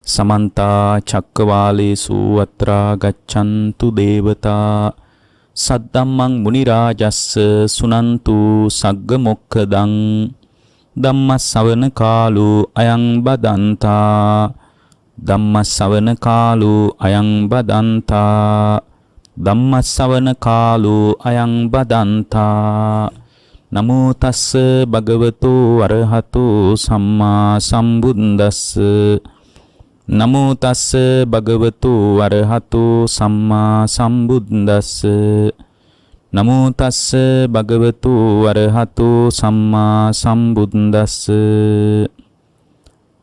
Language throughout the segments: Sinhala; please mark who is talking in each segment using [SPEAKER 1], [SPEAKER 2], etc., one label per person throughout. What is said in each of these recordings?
[SPEAKER 1] समन्ता चक्रवालेषु अत्रा गच्छन्तु देवता सद्धम्मं मुनिराजस्स सुनन्तु सग्गमोक्खदं ධම්මස්සවන කාලෝ අයං බදන්තා ධම්මස්සවන කාලෝ අයං බදන්තා ධම්මස්සවන කාලෝ අයං බදන්තා නමෝ තස්ස භගවතෝ අරහතෝ සම්මා සම්බුද්දස්ස නමෝ තස්ස භගවතෝ අරහතෝ සම්මා සම්බුද්දස්ස නමෝ තස්ස භගවතු අරහතෝ සම්මා සම්බුද්දස්ස.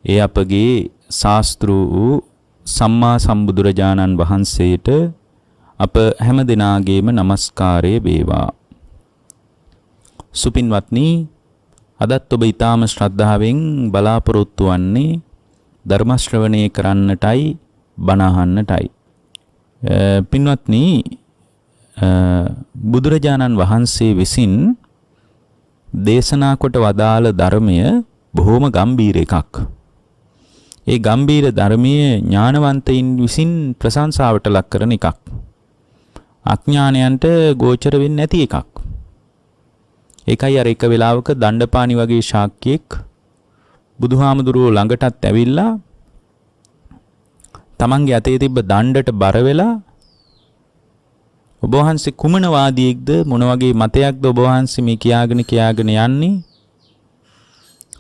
[SPEAKER 1] ඒ අපගේ ශාස්ත්‍රු සම්මා සම්බුදුරජාණන් වහන්සේට අප හැම දිනාගේම নমස්කාරය වේවා. සුපින්වත්නි, අදත් ඔබ ඊටාම ශ්‍රද්ධාවෙන් බලාපොරොත්තු වන්නේ ධර්ම ශ්‍රවණය කරන්නටයි බණ අහන්නටයි. පින්වත්නි, බුදුරජාණන් වහන්සේ විසින් දේශනා කොට වදාළ ධර්මය බොහෝම ගම්බීර එකක්. ඒ ගම්බීර ධර්මයේ ඥානවන්තයින් විසින් ප්‍රශංසාවට ලක් කරන එකක්. අඥානයන්ට ගෝචර වෙන්නේ නැති එකක්. ඒකයි අර එක වෙලාවක දණ්ඩපාණි වගේ ශාක්‍යයෙක් බුදුහාමුදුරුවෝ ළඟටත් ඇවිල්ලා තමන්ගේ අතේ තිබ්බ දණ්ඩට බර වෙලා ඔබ වහන්සේ කුමන වාදියෙක්ද, මොන වගේ මතයක්ද ඔබ වහන්සේ මේ කියාගෙන යන්නේ?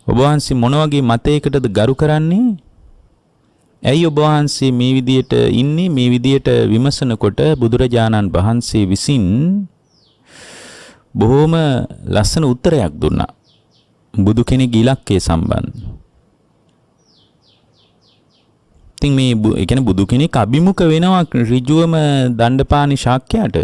[SPEAKER 1] ඔබ වහන්සේ මොන වගේ මතයකටද ගරු කරන්නේ? ඇයි ඔබ වහන්සේ මේ විදියට ඉන්නේ? මේ විදියට විමසනකොට බුදුරජාණන් වහන්සේ විසින් බොහොම ලස්සන උත්තරයක් දුන්නා. බුදු කෙනෙක් ඉලක්කයේ සම්බන්ධ. ඉතින් මේ ඒ කියන්නේ බුදු කෙනෙක් අභිමුඛ වෙනවා ඍජුවම දණ්ඩපාණි ශාක්‍යයට.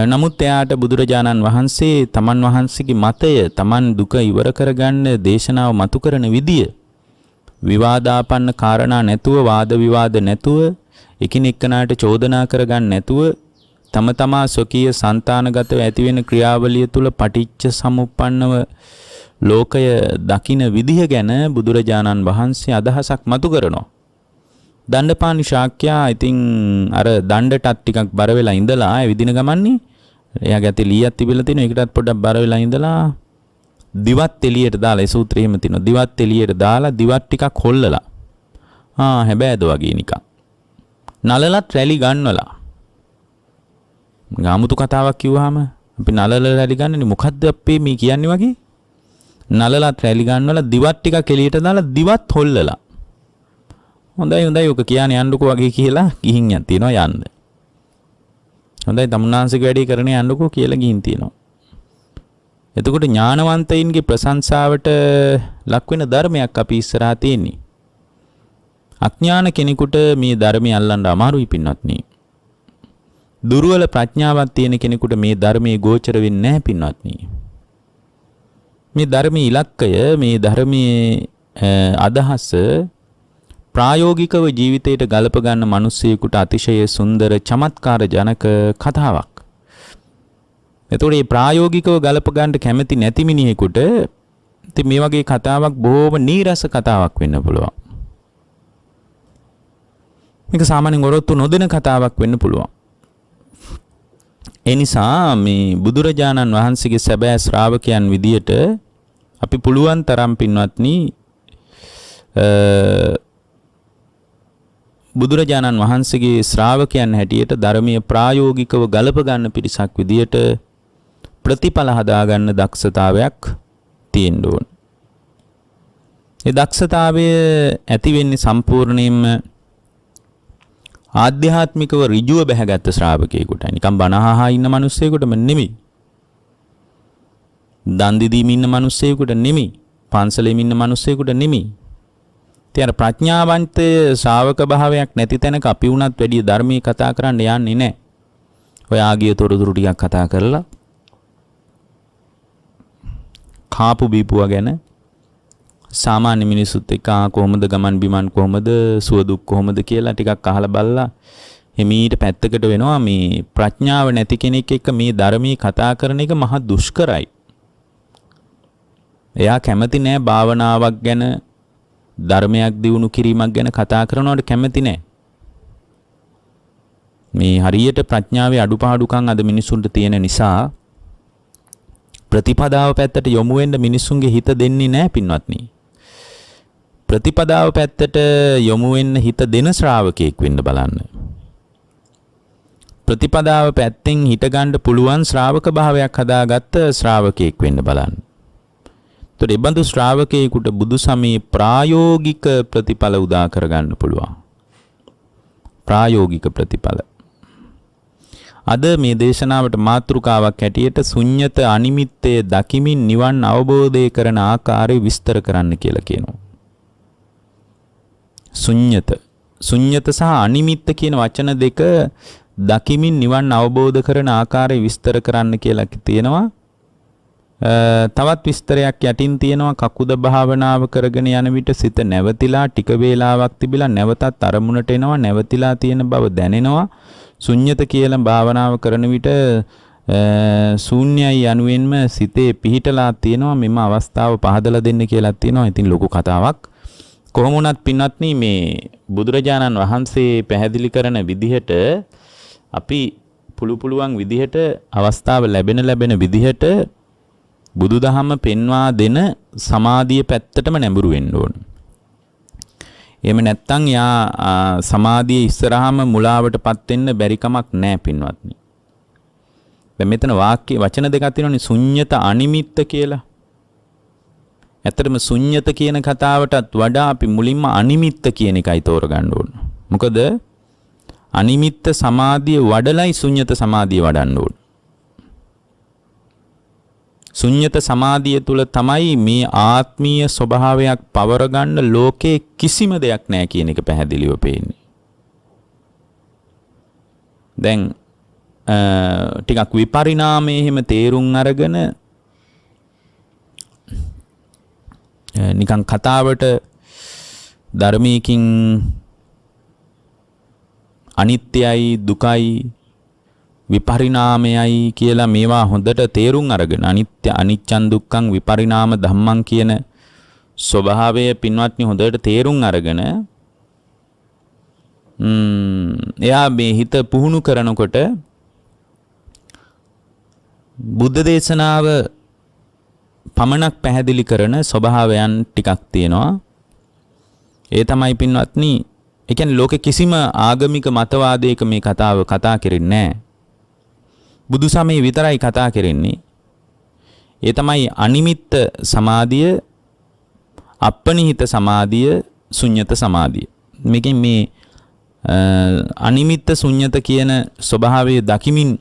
[SPEAKER 1] නමුත් එයාට බුදුරජාණන් වහන්සේ තමන් වහන්සේගේ මතය, තමන් දුක ඉවර කරගන්න දේශනාව මතු කරන විදිය, විවාදාපන්න කාරණා නැතුව, වාද විවාද නැතුව, එකිනෙකනාට චෝදනා කරගන්න නැතුව, තම තමා ස්වකීය సంతానගතව ඇතිවෙන ක්‍රියාවලිය තුල පටිච්ච සමුප්පන්නව ලෝකය දකින විදිහ ගැන බුදුරජාණන් වහන්සේ අදහසක් මතු කරනවා. දණ්ඩපාණි ශාක්‍යයා ඉතින් අර දණ්ඩටත් ටිකක් බර වෙලා ඉඳලා විදින ගමන්නේ එයාගේ අතේ ලීයක් තිබිලා තිනවා. ඒකටත් පොඩ්ඩක් බර වෙලා ඉඳලා දිවත් එළියට දාලා, ඒ සූත්‍රය එහෙම තිනවා. දිවත් එළියට දාලා දිවත් ටිකක් හොල්ලලා හැබෑද වගේ නිකන් නලලත් රැලි ගන්නවලා. ගාමුතු කතාවක් කිව්වහම අපි නලල රැලි ගන්නනේ මොකද්ද අපේ මේ කියන්නේ වගේ? නලලත් රැලි ගන්නවලා දිවත් ටිකක් එළියට දාලා දිවත් හොල්ලලා. හොඳයි ඔක කියන්නේ යන්නකෝ වගේ කියලා ගිහින් යනවා යන්න. හොඳයි තමුන්නාන්සේක වැඩේ කරන්නේ යන්නකෝ කියලා ගිහින් තියෙනවා. එතකොට ඥානවන්තයින්ගේ ප්‍රශංසාවට ලක් වෙන ධර්මයක් අපි ඉස්සරහා තියෙන්නේ. අඥාන කෙනෙකුට මේ ධර්මය අල්ලන්න අමාරුයි පින්වත්නි. දුර්වල ප්‍රඥාවක් තියෙන කෙනෙකුට මේ ධර්මයේ ගෝචර වෙන්නේ නැහැ පින්වත්නි. මේ ධර්මයේ ඉලක්කය, මේ ධර්මයේ අදහස ප්‍රායෝගිකව ජීවිතයට ගලප ගන්න මිනිස්සෙකුට අතිශය සුන්දර චමත්කාර ජනක කතාවක්. එතකොට මේ ප්‍රායෝගිකව ගලප ගන්න කැමති නැති මිනිහෙකුට ඉතින් මේ වගේ කතාවක් බොහොම නීරස කතාවක් වෙන්න පුළුවන්. මේක සාමාන්‍යයෙන් ඔරොත්තු නොදෙන කතාවක් වෙන්න පුළුවන්. ඒ නිසා මේ බුදුරජාණන් වහන්සේගේ සැබෑ ශ්‍රාවකයන් විදියට අපි පුළුවන් තරම් පින්වත්නි බුදුරජාණන් වහන්සේගේ ශ්‍රාවකයන් හැටියට ධර්මීය ප්‍රායෝගිකව ගලප ගන්න පිරිසක් විදියට ප්‍රතිඵල හදා ගන්න දක්ෂතාවයක් තියෙන්න ඕන. ඒ දක්ෂතාවය ඇති වෙන්නේ සම්පූර්ණයෙන්ම ආධ්‍යාත්මිකව ඍජුව බැහැගත් ශ්‍රාවකයෙකුට. නිකම් බණ අහා ඉන්න මිනිස්සෙකුටම නෙමෙයි. දන් දීමින් ඉන්න මිනිස්සෙකුට නෙමෙයි. පන්සලෙම ඉන්න මිනිස්සෙකුට නෙමෙයි. තියර ප්‍රඥාවන්ත ශ්‍රාවක භාවයක් නැති තැනක අපි වුණත් වැඩි ධර්මී කතා කරන්න යන්නේ නැහැ. ඔය ආගිය තොරතුරු ටිකක් කතා කරලා කාපු බීපුවා ගැන සාමාන්‍ය මිනිසුත් එක්ක කොහොමද ගමන් බිමන් කොහොමද සුව දුක් කොහොමද කියලා ටිකක් අහලා බලලා හිමීට පැත්තකට වෙනවා. මේ ප්‍රඥාව නැති කෙනෙක් එක්ක මේ ධර්මී කතා කරන එක මහා දුෂ්කරයි. එයා කැමති නෑ භාවනාවක් ගැන ධර්මයක් දියුණු කිරීමක් ගැන කතා කරනවට කැමති නැහැ. මේ හරියට ප්‍රඥාවේ අඩුපාඩුකම් අද මිනිසුන්ට තියෙන නිසා ප්‍රතිපදාව පැත්තට යොමු වෙන්න මිනිසුන්ගේ හිත දෙන්නේ නැහැ පින්වත්නි. ප්‍රතිපදාව පැත්තට යොමු වෙන්න හිත දෙන ශ්‍රාවකයෙක් වෙන්න බලන්න. ප්‍රතිපදාව පැත්තෙන් හිත ගන්න පුළුවන් ශ්‍රාවක භාවයක් හදාගත්ත ශ්‍රාවකයෙක් වෙන්න බලන්න. ඒතකොට ඒ බඳු ශ්‍රාවකයෙකුට බුදුසමයේ ප්‍රායෝගික ප්‍රතිඵල උදා කරගන්න පුළුවන්. ප්‍රායෝගික ප්‍රතිඵල. අද මේ දේශනාවට මාතෘකාවක් හැටියට ශුන්්‍යත අනිමිත්තේ දකිමින් නිවන් අවබෝධය කරන ආකාරය විස්තර කරන්න කියලා කියනවා. ශුන්්‍යත සහ අනිමිත්ත කියන වචන දෙක දකිමින් නිවන් අවබෝධ කරන ආකාරය විස්තර කරන්න කියලා තියෙනවා. තවත් විස්තරයක් යටින් තියෙනවා. කකුද භාවනාව කරගෙන යන විට සිත නැවතිලා ටික වේලාවක් තිබිලා නැවතත් අරමුණට එනවා. නැවතිලා තියෙන බව දැනෙනවා. ශුන්්‍යත කියලා භාවනාව කරන විට ශූන්‍යයි යනුවෙන්ම සිතේ පිහිටලා තියෙනවා. මෙම අවස්ථාව පහදලා දෙන්න කියලා තියෙනවා. ඉතින් ලොකු කතාවක්. කොහොම වුණත් පින්වත්නි මේ බුදුරජාණන් වහන්සේ පැහැදිලි කරන විදිහට අපි පුළුවන් විදිහට අවස්ථාව ලැබෙන විදිහට බුදුදහම පෙන්වා දෙන සමාධිය පැත්තටම නැඹුරු වෙන්න ඕන. එහෙම නැත්නම් යා සමාධියේ ඉස්සරහම මුලාවටපත් වෙන්න බැරි කමක් නැහැ පින්වත්නි. දැන් මෙතන වාක්‍ය වචන දෙකක් තියෙනවානේ ශුන්්‍යත අනිමිත්ත කියලා. ඇත්තටම ශුන්්‍යත කියන කතාවටත් වඩා අපි මුලින්ම අනිමිත්ත කියන එකයි තෝරගන්න ඕන. මොකද අනිමිත්ත සමාධිය වඩලයි ශුන්්‍යත සමාධිය වඩන්න ඕන. ශුන්්‍යත සමාධිය තුල තමයි මේ ආත්මීය ස්වභාවයක් පවර ගන්න ලෝකේ කිසිම දෙයක් නැහැ කියන එක පැහැදිලිව පේන්නේ. දැන් ටිකක් විපරිණාමයේ එහෙම තේරුම් අරගෙන නිකන් කතාවට ධර්මයකින් අනිත්‍යයි දුකයි විපරිණාමයයි කියලා මේවා හොඳට තේරුම් අරගෙන අනිච්චං දුක්ඛං විපරිණාම ධම්මං කියන ස්වභාවය පින්වත්නි හොඳට තේරුම් අරගෙන එයා මේ හිත පුහුණු කරනකොට බුද්ධ දේශනාව පමණක් පැහැදිලි කරන ස්වභාවයන් ටිකක් තියෙනවා. ඒ තමයි පින්වත්නි ඒ කියන්නේ ලෝකේ කිසිම ආගමික මතවාදයක මේ කතාව කතා කරන්නේ නැහැ. බුදු සමයේ විතරයි කතා කරන්නේ. ඒ තමයි අනිමිත්ත සමාධිය, අපනිහිත සමාධිය, ශුන්්‍යත සමාධිය. මේකෙන් මේ අනිමිත්ත ශුන්්‍යත කියන ස්වභාවය දකිමින්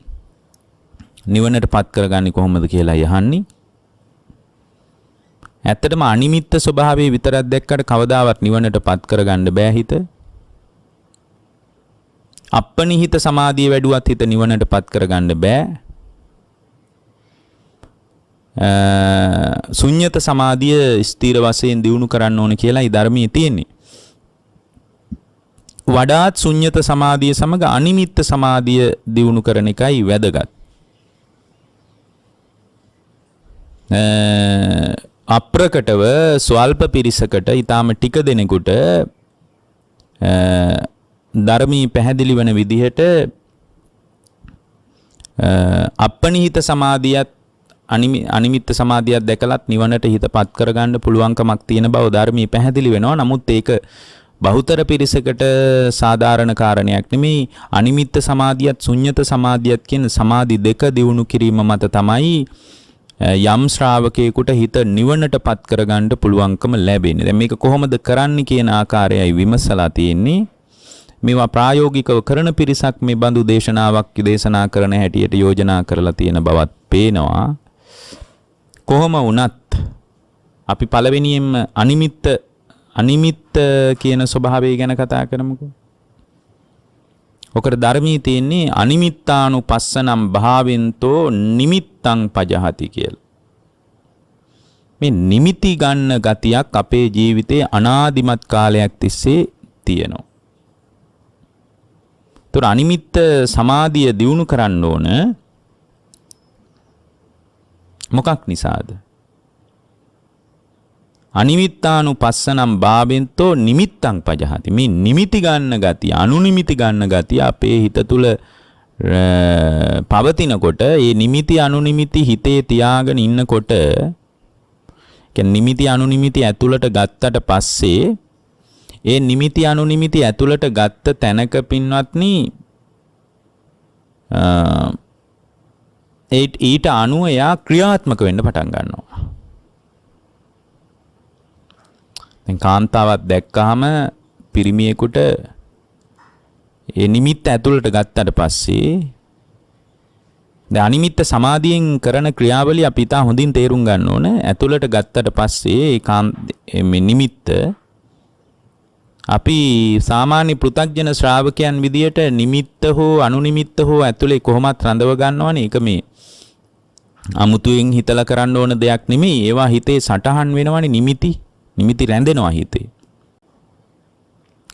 [SPEAKER 1] නිවනට පත් කරගන්නේ කොහොමද කියලා යහන්නේ. ඇත්තටම අනිමිත්ත ස්වභාවය විතරක් දැක්කට කවදාවත් නිවනට පත් කරගන්න බෑ හිත. අපනිහිත සමාධිය වැඩුවත් හිත නිවනට පත් කරගන්න බෑ. ශුන්්‍යත සමාධිය ස්ථීර වශයෙන් දියුණු කරන්න ඕන කියලායි ධර්මයේ තියෙන්නේ. වඩාත් ශුන්්‍යත සමාධිය සමග අනිමිත්ත සමාධිය දියුණු කරන එකයි වැදගත්. අප්‍රකටව ස්වල්ප පිරිසකට ඊටාම ටික දෙනෙකුට ධර්මී පැහැදිලි වෙන විදිහට අපනිහිත සමාධියත් අනිමිත්ත සමාධියක් දැකලත් නිවනට හිතපත් කරගන්න පුළුවන්කමක් තියෙන බව ධර්මී පැහැදිලි වෙනවා. නමුත් ඒක බහුතර පිරිසකට සාධාරණ කාරණයක් නෙමෙයි. අනිමිත්ත සමාධියත් ශුන්්‍යත සමාධියත් කියන සමාධි දෙක දියුණු කිරීම මත තමයි යම් ශ්‍රාවකයෙකුට හිත නිවනට පත් කරගන්න පුළුවන්කම ලැබෙන්නේ. දැන් මේක කොහොමද කරන්න කියන ආකාරයයි විමසලා තියෙන්නේ. මේවා ප්‍රායෝගිකව කරන පිරිසක් මේ බඳු දේශනාවක් දේශනා කරන හැටියට යෝජනා කරලා තියෙන බවත් පේනවා. කොහොම වුණත් අපි පළවෙනියෙන්ම අනිමිත්ත කියන ස්වභාවය ගැන කතා කරමුකෝ. ඔකට ධර්මයේ තියෙන්නේ අනිමිත්තානුපස්සනම් භාවෙන්තෝ නිමිත්තං පජහති කියලා. මේ නිමිති ගන්න ගතියක් අපේ ජීවිතේ අනාදිමත් කාලයක් තිස්සේ තියෙනවා. ඒතර අනිමිත්ත සමාධිය දියුණු කරන්න ඕන මොකක් නිසාද? අනිමිත්තානුපස්සනම් භාවෙන්තෝ නිමිත්තං පජහති. මේ නිමිති ගන්න ගතිය, අනුනිමිති ගන්න ගතිය අපේ හිත තුල පවතිනකොට, ඒ නිමිති අනුනිමිති හිතේ තියාගෙන ඉන්නකොට, කියන්නේ නිමිති අනුනිමිති ඇතුළට ගත්තට පස්සේ ඒ නිමිති අනුනිමිති ඇතුළට ගත්ත තැනක පින්වත්නි ඊට අනුව එයා ක්‍රියාත්මක වෙන්න පටන් ගන්නවා. දැන් කාන්තාවක් දැක්කහම පිරිමියෙකුට ඒ නිමිත්ත ඇතුළට ගත්තට පස්සේ දැන් අනිමිත්ත සමාධියෙන් කරන ක්‍රියාවලිය අපි තා හොඳින් තේරුම් ගන්න ඕන. ඇතුළට ගත්තට පස්සේ මේ නිමිත්ත අපි සාමාන්‍ය පෘථග්ජන ශ්‍රාවකයන් විදියට නිමිත්ත හෝ අනුනිමිත්ත හෝ ඇතුලේ කොහොමත් රඳව ගන්නවනේ. ඒක මේ අමුතුවෙන් හිතලා කරන්න ඕන දෙයක් නෙමෙයි. ඒවා හිතේ සටහන් වෙනවනේ නිමිති රැඳෙනවා හිතේ.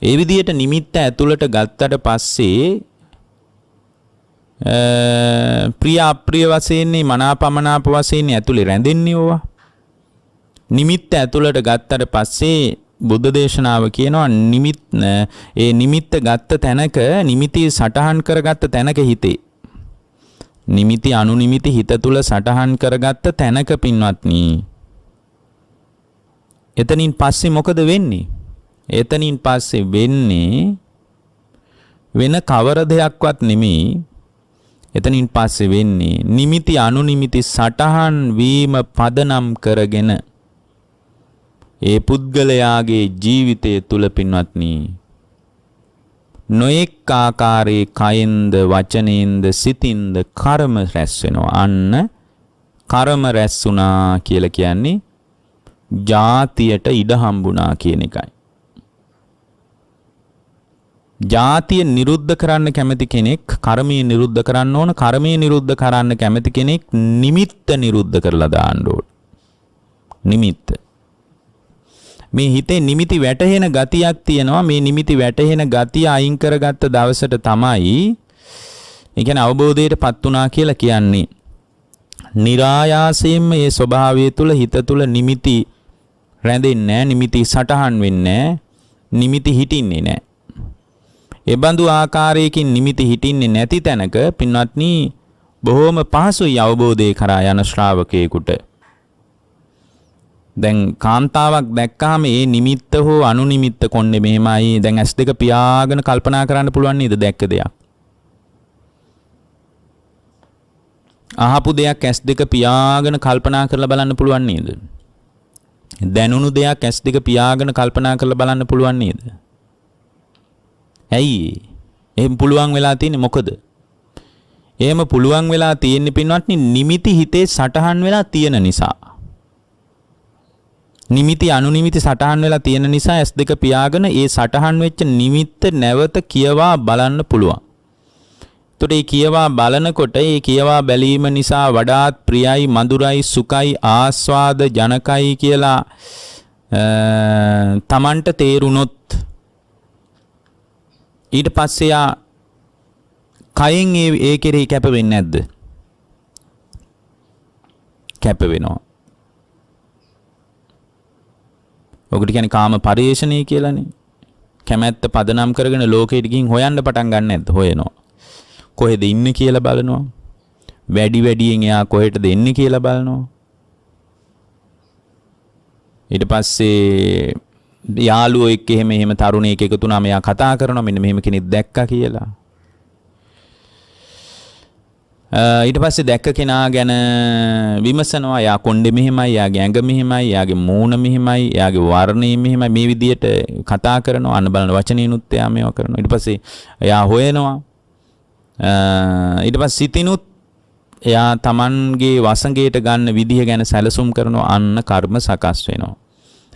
[SPEAKER 1] ඒ විදියට නිමිත්ත ඇතුළට ගත්තට පස්සේ ප්‍රිය අප්‍රිය වශයෙන් මනාපමනාප වශයෙන් ඇතුලේ රැඳෙන්නේ ඕවා. නිමිත්ත ඇතුළට ගත්තට පස්සේ බුද්ධ දේශනාව කියනවා ඒ නිමිත්ත ගත්ත තැනක, නිමිති සටහන් කරගත්ත තැනක හිතේ, නිමිති අනුනිමිති හිත තුල සටහන් කරගත්ත තැනක පින්වත්නි, එතනින් පස්සේ මොකද වෙන්නේ? එතනින් පස්සේ වෙන්නේ වෙන කවර දෙයක්වත් නෙමෙයි. එතනින් පස්සේ වෙන්නේ නිමිති අනුනිමිති සටහන් වීම පදනම් කරගෙන ඒ පුද්ගලයාගේ ජීවිතය තුල පින්වත්නි නොඑක් ආකාරයේ කයෙන්ද වචනයෙන්ද සිතින්ද කර්ම රැස් වෙනවා. අන්න කර්ම රැස් වුණා කියලා කියන්නේ ජාතියට ඉඩ හම්බුණා කියන එකයි. ජාතිය නිරුද්ධ කරන්න කැමති කෙනෙක් කර්මය නිරුද්ධ කරන්න ඕන. කර්මය නිරුද්ධ කරන්න කැමති කෙනෙක් නිමිත්ත නිරුද්ධ කරලා දාන්න ඕන. නිමිත්ත. මේ හිතේ නිමිති වැටහෙන ගතියක් තියෙනවා. මේ නිමිති වැටහෙන ගතිය අයින් කරගත්ත දවසට තමයි ඒ කියන්නේ අවබෝධයටපත් වුණා කියලා කියන්නේ. નિરાයාසයෙන්ම මේ ස්වභාවය තුල හිත තුල නිමිති රැඳෙන්නේ නැහැ. නිමිති සටහන් වෙන්නේ නැහැ. නිමිති හිටින්නේ නැහැ. ඒ බඳු ආකාරයකින් නිමිති හිටින්නේ නැති තැනක පින්වත්නි බොහෝම පහසුයි අවබෝධය කරා යන ශ්‍රාවකයෙකුට. දැන් කාන්තාවක් දැක්කහම ඒ නිමිත්ත හෝ අනුනිමිත්ත කොන්නේ මෙහෙමයි. දැන් S2 පියාගෙන කල්පනා කරන්න පුළුවන් නේද දැක්ක දෙයක්? අහපු දෙයක් S2 පියාගෙන කල්පනා කරලා බලන්න පුළුවන් නේද? දැනුණු දෙයක් S2 පියාගෙන කල්පනා කරලා බලන්න පුළුවන් නේද? ඇයි එහෙම පුළුවන් වෙලා තියෙන්නේ? මොකද එහෙම පුළුවන් වෙලා තියෙන්නේ පින්වත්නි නිමිති හිතේ සටහන් වෙලා තියෙන නිසා. නිමිති අනුනිමිති සටහන් වෙලා තියෙන නිසා S2 පියාගෙන ඒ සටහන් වෙච්ච නිමිත්ත නැවත කියවා බලන්න පුළුවන්. එතකොට ඒ කියවා බලනකොට ඒ කියවා බැලීම නිසා වඩාත් ප්‍රියයි, මధుරයි, සුඛයි, ආස්වාද ජනකයි කියලා තමන්ට තේරුනොත් ඊට පස්සේ යා කයෙන් ඒ කෙරෙහි කැප වෙන්නේ නැද්ද? කැප වෙනවා. ඔකට කියන්නේ කාම පරිේශණය කියලානේ. කැමැත්ත පදනම් කරගෙන ලෝකෙට ගිහින් හොයන්න පටන් ගන්න නැද්ද? හොයනවා. කොහෙද ඉන්නේ කියලා බලනවා. වැඩියෙන් එයා කොහෙටද එන්නේ කියලා බලනවා. ඊට පස්සේ යාළුවෝ එක්ක එහෙම තරුණයෙක් එකතු වුණාම එයා කතා කරනවා මෙන්න මෙහෙම කෙනෙක් දැක්කා කියලා. ඊට පස්සේ දැක්ක කෙනා ගැන විමසනවා. එයා කොණ්ඩේ මෙහෙමයි, එයාගේ ඇඟ මෙහෙමයි, එයාගේ මූණ මෙහෙමයි, එයාගේ වර්ණය මෙහෙමයි. මේ විදියට කතා කරනවා. අන්න බලන වචනිනුත් එයා මේවා කරනවා. ඊට පස්සේ එයා හොයනවා. ඊට පස්සේ සිතිනුත් එයා Tamanගේ වසඟයට ගන්න විදිහ ගැන සැලසුම් කරනවා. අන්න කර්ම සකස් වෙනවා.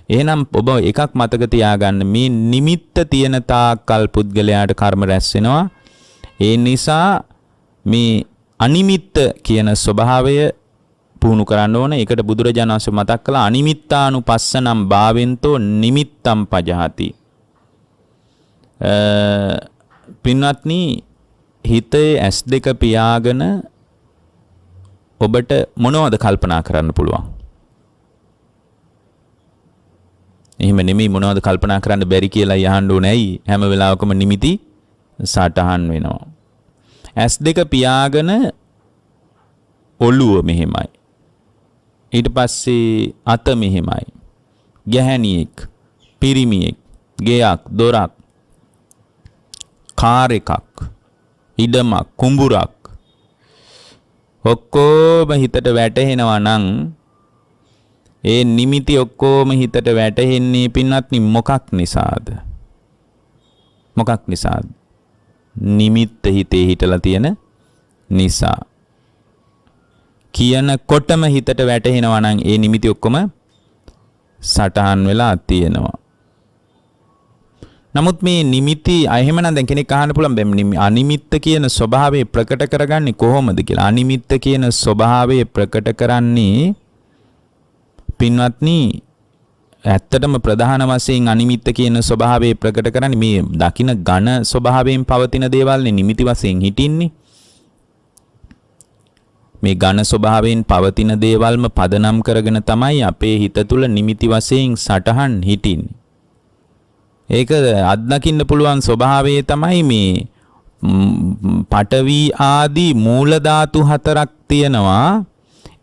[SPEAKER 1] එහෙනම් ඔබ එකක් මතක තියාගන්න, මේ නිමිත්ත තියෙන තාක්කල් පුද්ගලයාට කර්ම රැස් වෙනවා. ඒ නිසා මේ අනිමිත්ත කියන ස්වභාවය පුහුණු කරන්න ඕන. ඒකට බුදුරජාණන් වහන්සේ මතක් කළා අනිමිත්තානුපස්සනම් භාවෙන්තෝ නිමිත්තම් පජහති. පින්වත්නි හිතේ S2 පියාගෙන ඔබට මොනවද කල්පනා කරන්න පුළුවන්? එහෙම නෙමෙයි මොනවද කල්පනා කරන්න බැරි කියලා යහන්න ඕනේ. ඇයි? හැම වෙලාවකම නිමිති සටහන් වෙනවා. S2 පියාගෙන ඔළුව මෙහෙමයි. ඊට පස්සේ අත මෙහෙමයි. ගැහණියෙක්, පිරිමියෙක්, ගෙයක්, දොරක්, කාර් එකක්, ඉඩමක්, කුඹුරක් ඔක්කොම හිතට වැටහෙනවා නම් ඒ නිමිති ඔක්කොම හිතට වැටහෙන්නේ පින්වත්නි මොකක් නිසාද? මොකක් නිසාද? නිමිත්ත හිතේ හිටලා තියෙන නිසා. කියනකොටම හිතට වැටහෙනවා නම් ඒ නිමිති ඔක්කොම සටහන් වෙලා තියෙනවා. නමුත් මේ නිමිති එහෙමනම් දැන් කෙනෙක් අහන්න පුළුවන් අනිමිත්ත කියන ස්වභාවය ප්‍රකට කරගන්නේ කොහොමද කියලා. අනිමිත්ත කියන ස්වභාවය ප්‍රකට කරන්නේ පින්වත්නි ඇත්තටම ප්‍රධාන වශයෙන් අනිමිත්ත කියන ස්වභාවය ප්‍රකට කරන්නේ මේ දකින ඝන ස්වභාවයෙන් පවතින දේවල්නේ නිමිති වශයෙන් හිටින්නේ. මේ ඝන ස්වභාවයෙන් පවතින දේවල්ම පදනම් කරගෙන තමයි අපේ හිත තුළ නිමිති වශයෙන් සටහන් හිටින්නේ. ඒක අත්දකින්න පුළුවන් ස්වභාවය තමයි මේ පඨවි ආදී මූල ධාතු හතරක් තියෙනවා.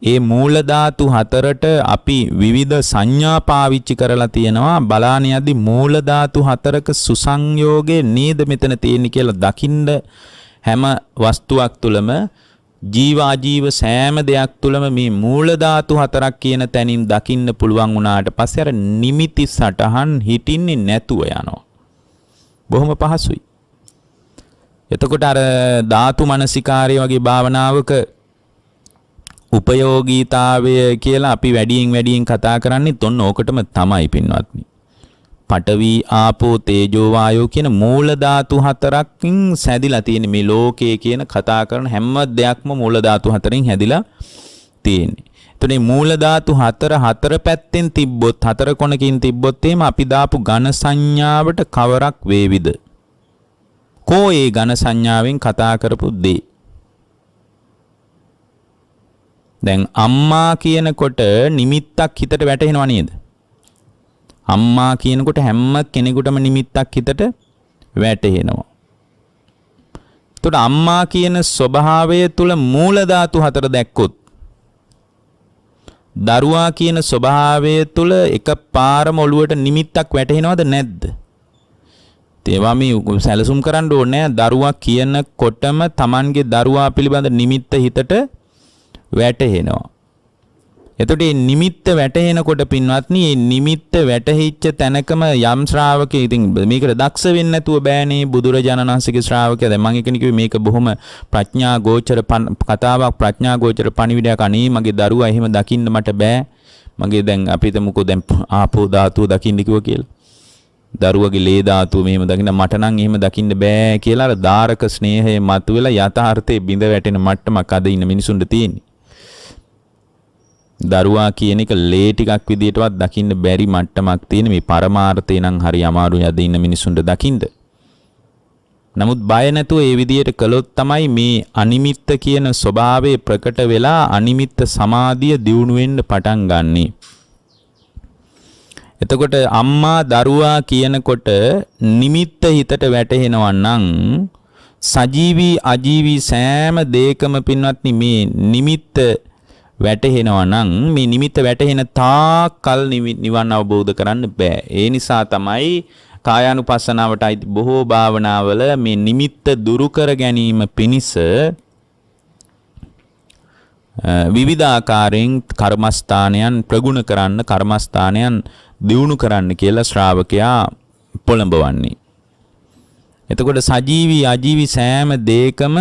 [SPEAKER 1] ඒ මූල ධාතු හතරට අපි විවිධ සංඥා පාවිච්චි කරලා තියෙනවා. බලාන යද්දී මූල ධාතු හතරක සුසංයෝගයේ නේද මෙතන තියෙන්නේ කියලා දකින්න හැම වස්තුවක් තුළම ජීව ආජීව සෑම දෙයක් තුළම මේ මූල ධාතු හතරක් කියන තැනින් දකින්න පුළුවන් වුණාට පස්සේ අර නිමිති සටහන් හිටින්නේ නැතුව යනවා. බොහොම පහසුයි. එතකොට අර ධාතු මනසිකාරය වගේ භාවනාවක උපයෝගීතාවය කියලා අපි වැඩියෙන් කතා කරන්නේ තොන්න ඕකටම තමයි පින්වත්නි. පඨවි ආපෝ තේජෝ වායෝ කියන මූල ධාතු හතරකින් සැදිලා තියෙන මේ ලෝකයේ කියන කතා කරන හැම දෙයක්ම මූල ධාතු හතරෙන් හැදිලා තියෙන්නේ. එතකොට මේ මූල ධාතු හතර පැත්තෙන් තිබ්බොත් හතර කොනකින් තිබ්බොත් එහෙම අපි දාපු ඝන සංඥාවට කවරක් වේවිද? කෝ ඒ ඝන සංඥාවෙන් කතා කරපු දේ. දැන් අම්මා කියනකොට නිමිත්තක් හිතට වැටෙනව නේද? අම්මා කියනකොට හැම කෙනෙකුටම නිමිත්තක් හිතට වැටෙනවා. එතකොට අම්මා කියන ස්වභාවය තුල මූල ධාතු හතර දැක්කොත් දරුවා කියන ස්වභාවය තුල එකපාරම ඔළුවට නිමිත්තක් වැටෙනවද නැද්ද? ඒවා මේ සැලසුම් කරන්න ඕනේ. දරුවා කියනකොටම Tamanගේ දරුවා පිළිබඳ නිමිත්ත හිතට වැටෙනවා. එතකොට මේ නිමිත්ත වැටෙනකොට පින්වත්නි මේ නිමිත්ත වැටහිච්ච තැනකම යම් ශ්‍රාවකෙ ඉතින් මේකට දක්ෂ වෙන්න නැතුව බෑනේ බුදුරජාණන් වහන්සේගේ ශ්‍රාවකයා. දැන් මම එකනේ කිව්වේ මේක බොහොම ප්‍රඥා ගෝචර කතාවක්, ප්‍රඥා ගෝචර පණිවිඩයක්. අනේ මගේ දරුවා එහෙම දකින්න මට බෑ. මගේ දැන් අපිට මොකෝ දැන් ආපෝ ධාතුව දකින්න කිව්වා කියලා. දරුවගේ ලේ ධාතුව මෙහෙම දකින්න මට නම් එහෙම දකින්න බෑ කියලා අර දාරක ස්නේහය මතුවෙලා යථාර්ථයේ බිඳ වැටෙන මට්ටමක් අද ඉන්න මිනිසුන්ට තියෙන්නේ. දරුවා කියන එක ලේ ටිකක් විදියටවත් දකින්න බැරි මට්ටමක් තියෙන මේ පරමාර්ථය නම් හරි අමාරුයි අද ඉන්න මිනිසුන්ට දකින්න. නමුත් බය නැතුව ඒ විදියට කළොත් තමයි මේ අනිමිත්ත කියන ස්වභාවය ප්‍රකට වෙලා අනිමිත්ත සමාධිය දියුණු වෙන්න පටන් ගන්නෙ. එතකොට අම්මා දරුවා කියනකොට නිමිත්ත හිතට වැටෙනවා නම් සජීවී අජීවී සෑම දෙයකම පින්වත්නි මේ නිමිත්ත වැටහෙනවා නම් මේ නිමිත්ත වැටහෙන තාක් කල් නිවන් අවබෝධ කරන්න බෑ. ඒ නිසා තමයි කායානුපස්සනාවට අයිති බොහෝ භාවනාවල මේ නිමිත්ත දුරු කර ගැනීම පිණිස විවිධාකාරයෙන් කර්මස්ථානයන් ප්‍රගුණ කරන්න, කර්මස්ථානයන් දියුණු කරන්න කියලා ශ්‍රාවකයා පොළඹවන්නේ. එතකොට සජීවී අජීවී සෑම දෙයකම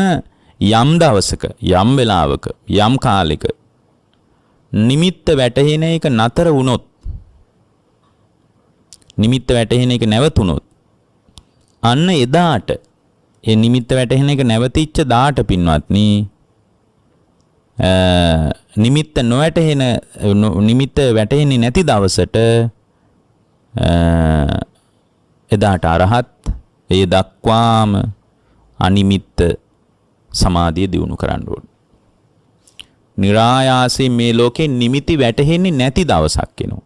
[SPEAKER 1] යම් දවසක, යම් වෙලාවක, යම් කාලෙක නිමිත්ත වැටහෙන එක නතර වුණොත්, නිමිත්ත වැටහෙන එක නැවතුණොත්, අන්න එදාට ඒ නිමිත්ත වැටහෙන එක නැවතිච්ච දාට පින්වත්නි නිමිත්ත නොවැටහෙන නිමිත්ත වැටහෙන්නේ නැති දවසට එදාට අරහත් ඒ දක්වාම අනිමිත්ත සමාධිය දියුණු කරන්න ඕනේ. නිරායාසයෙන් මේ ලෝකේ නිමිති වැටහෙන්නේ නැති දවසක් එනවා.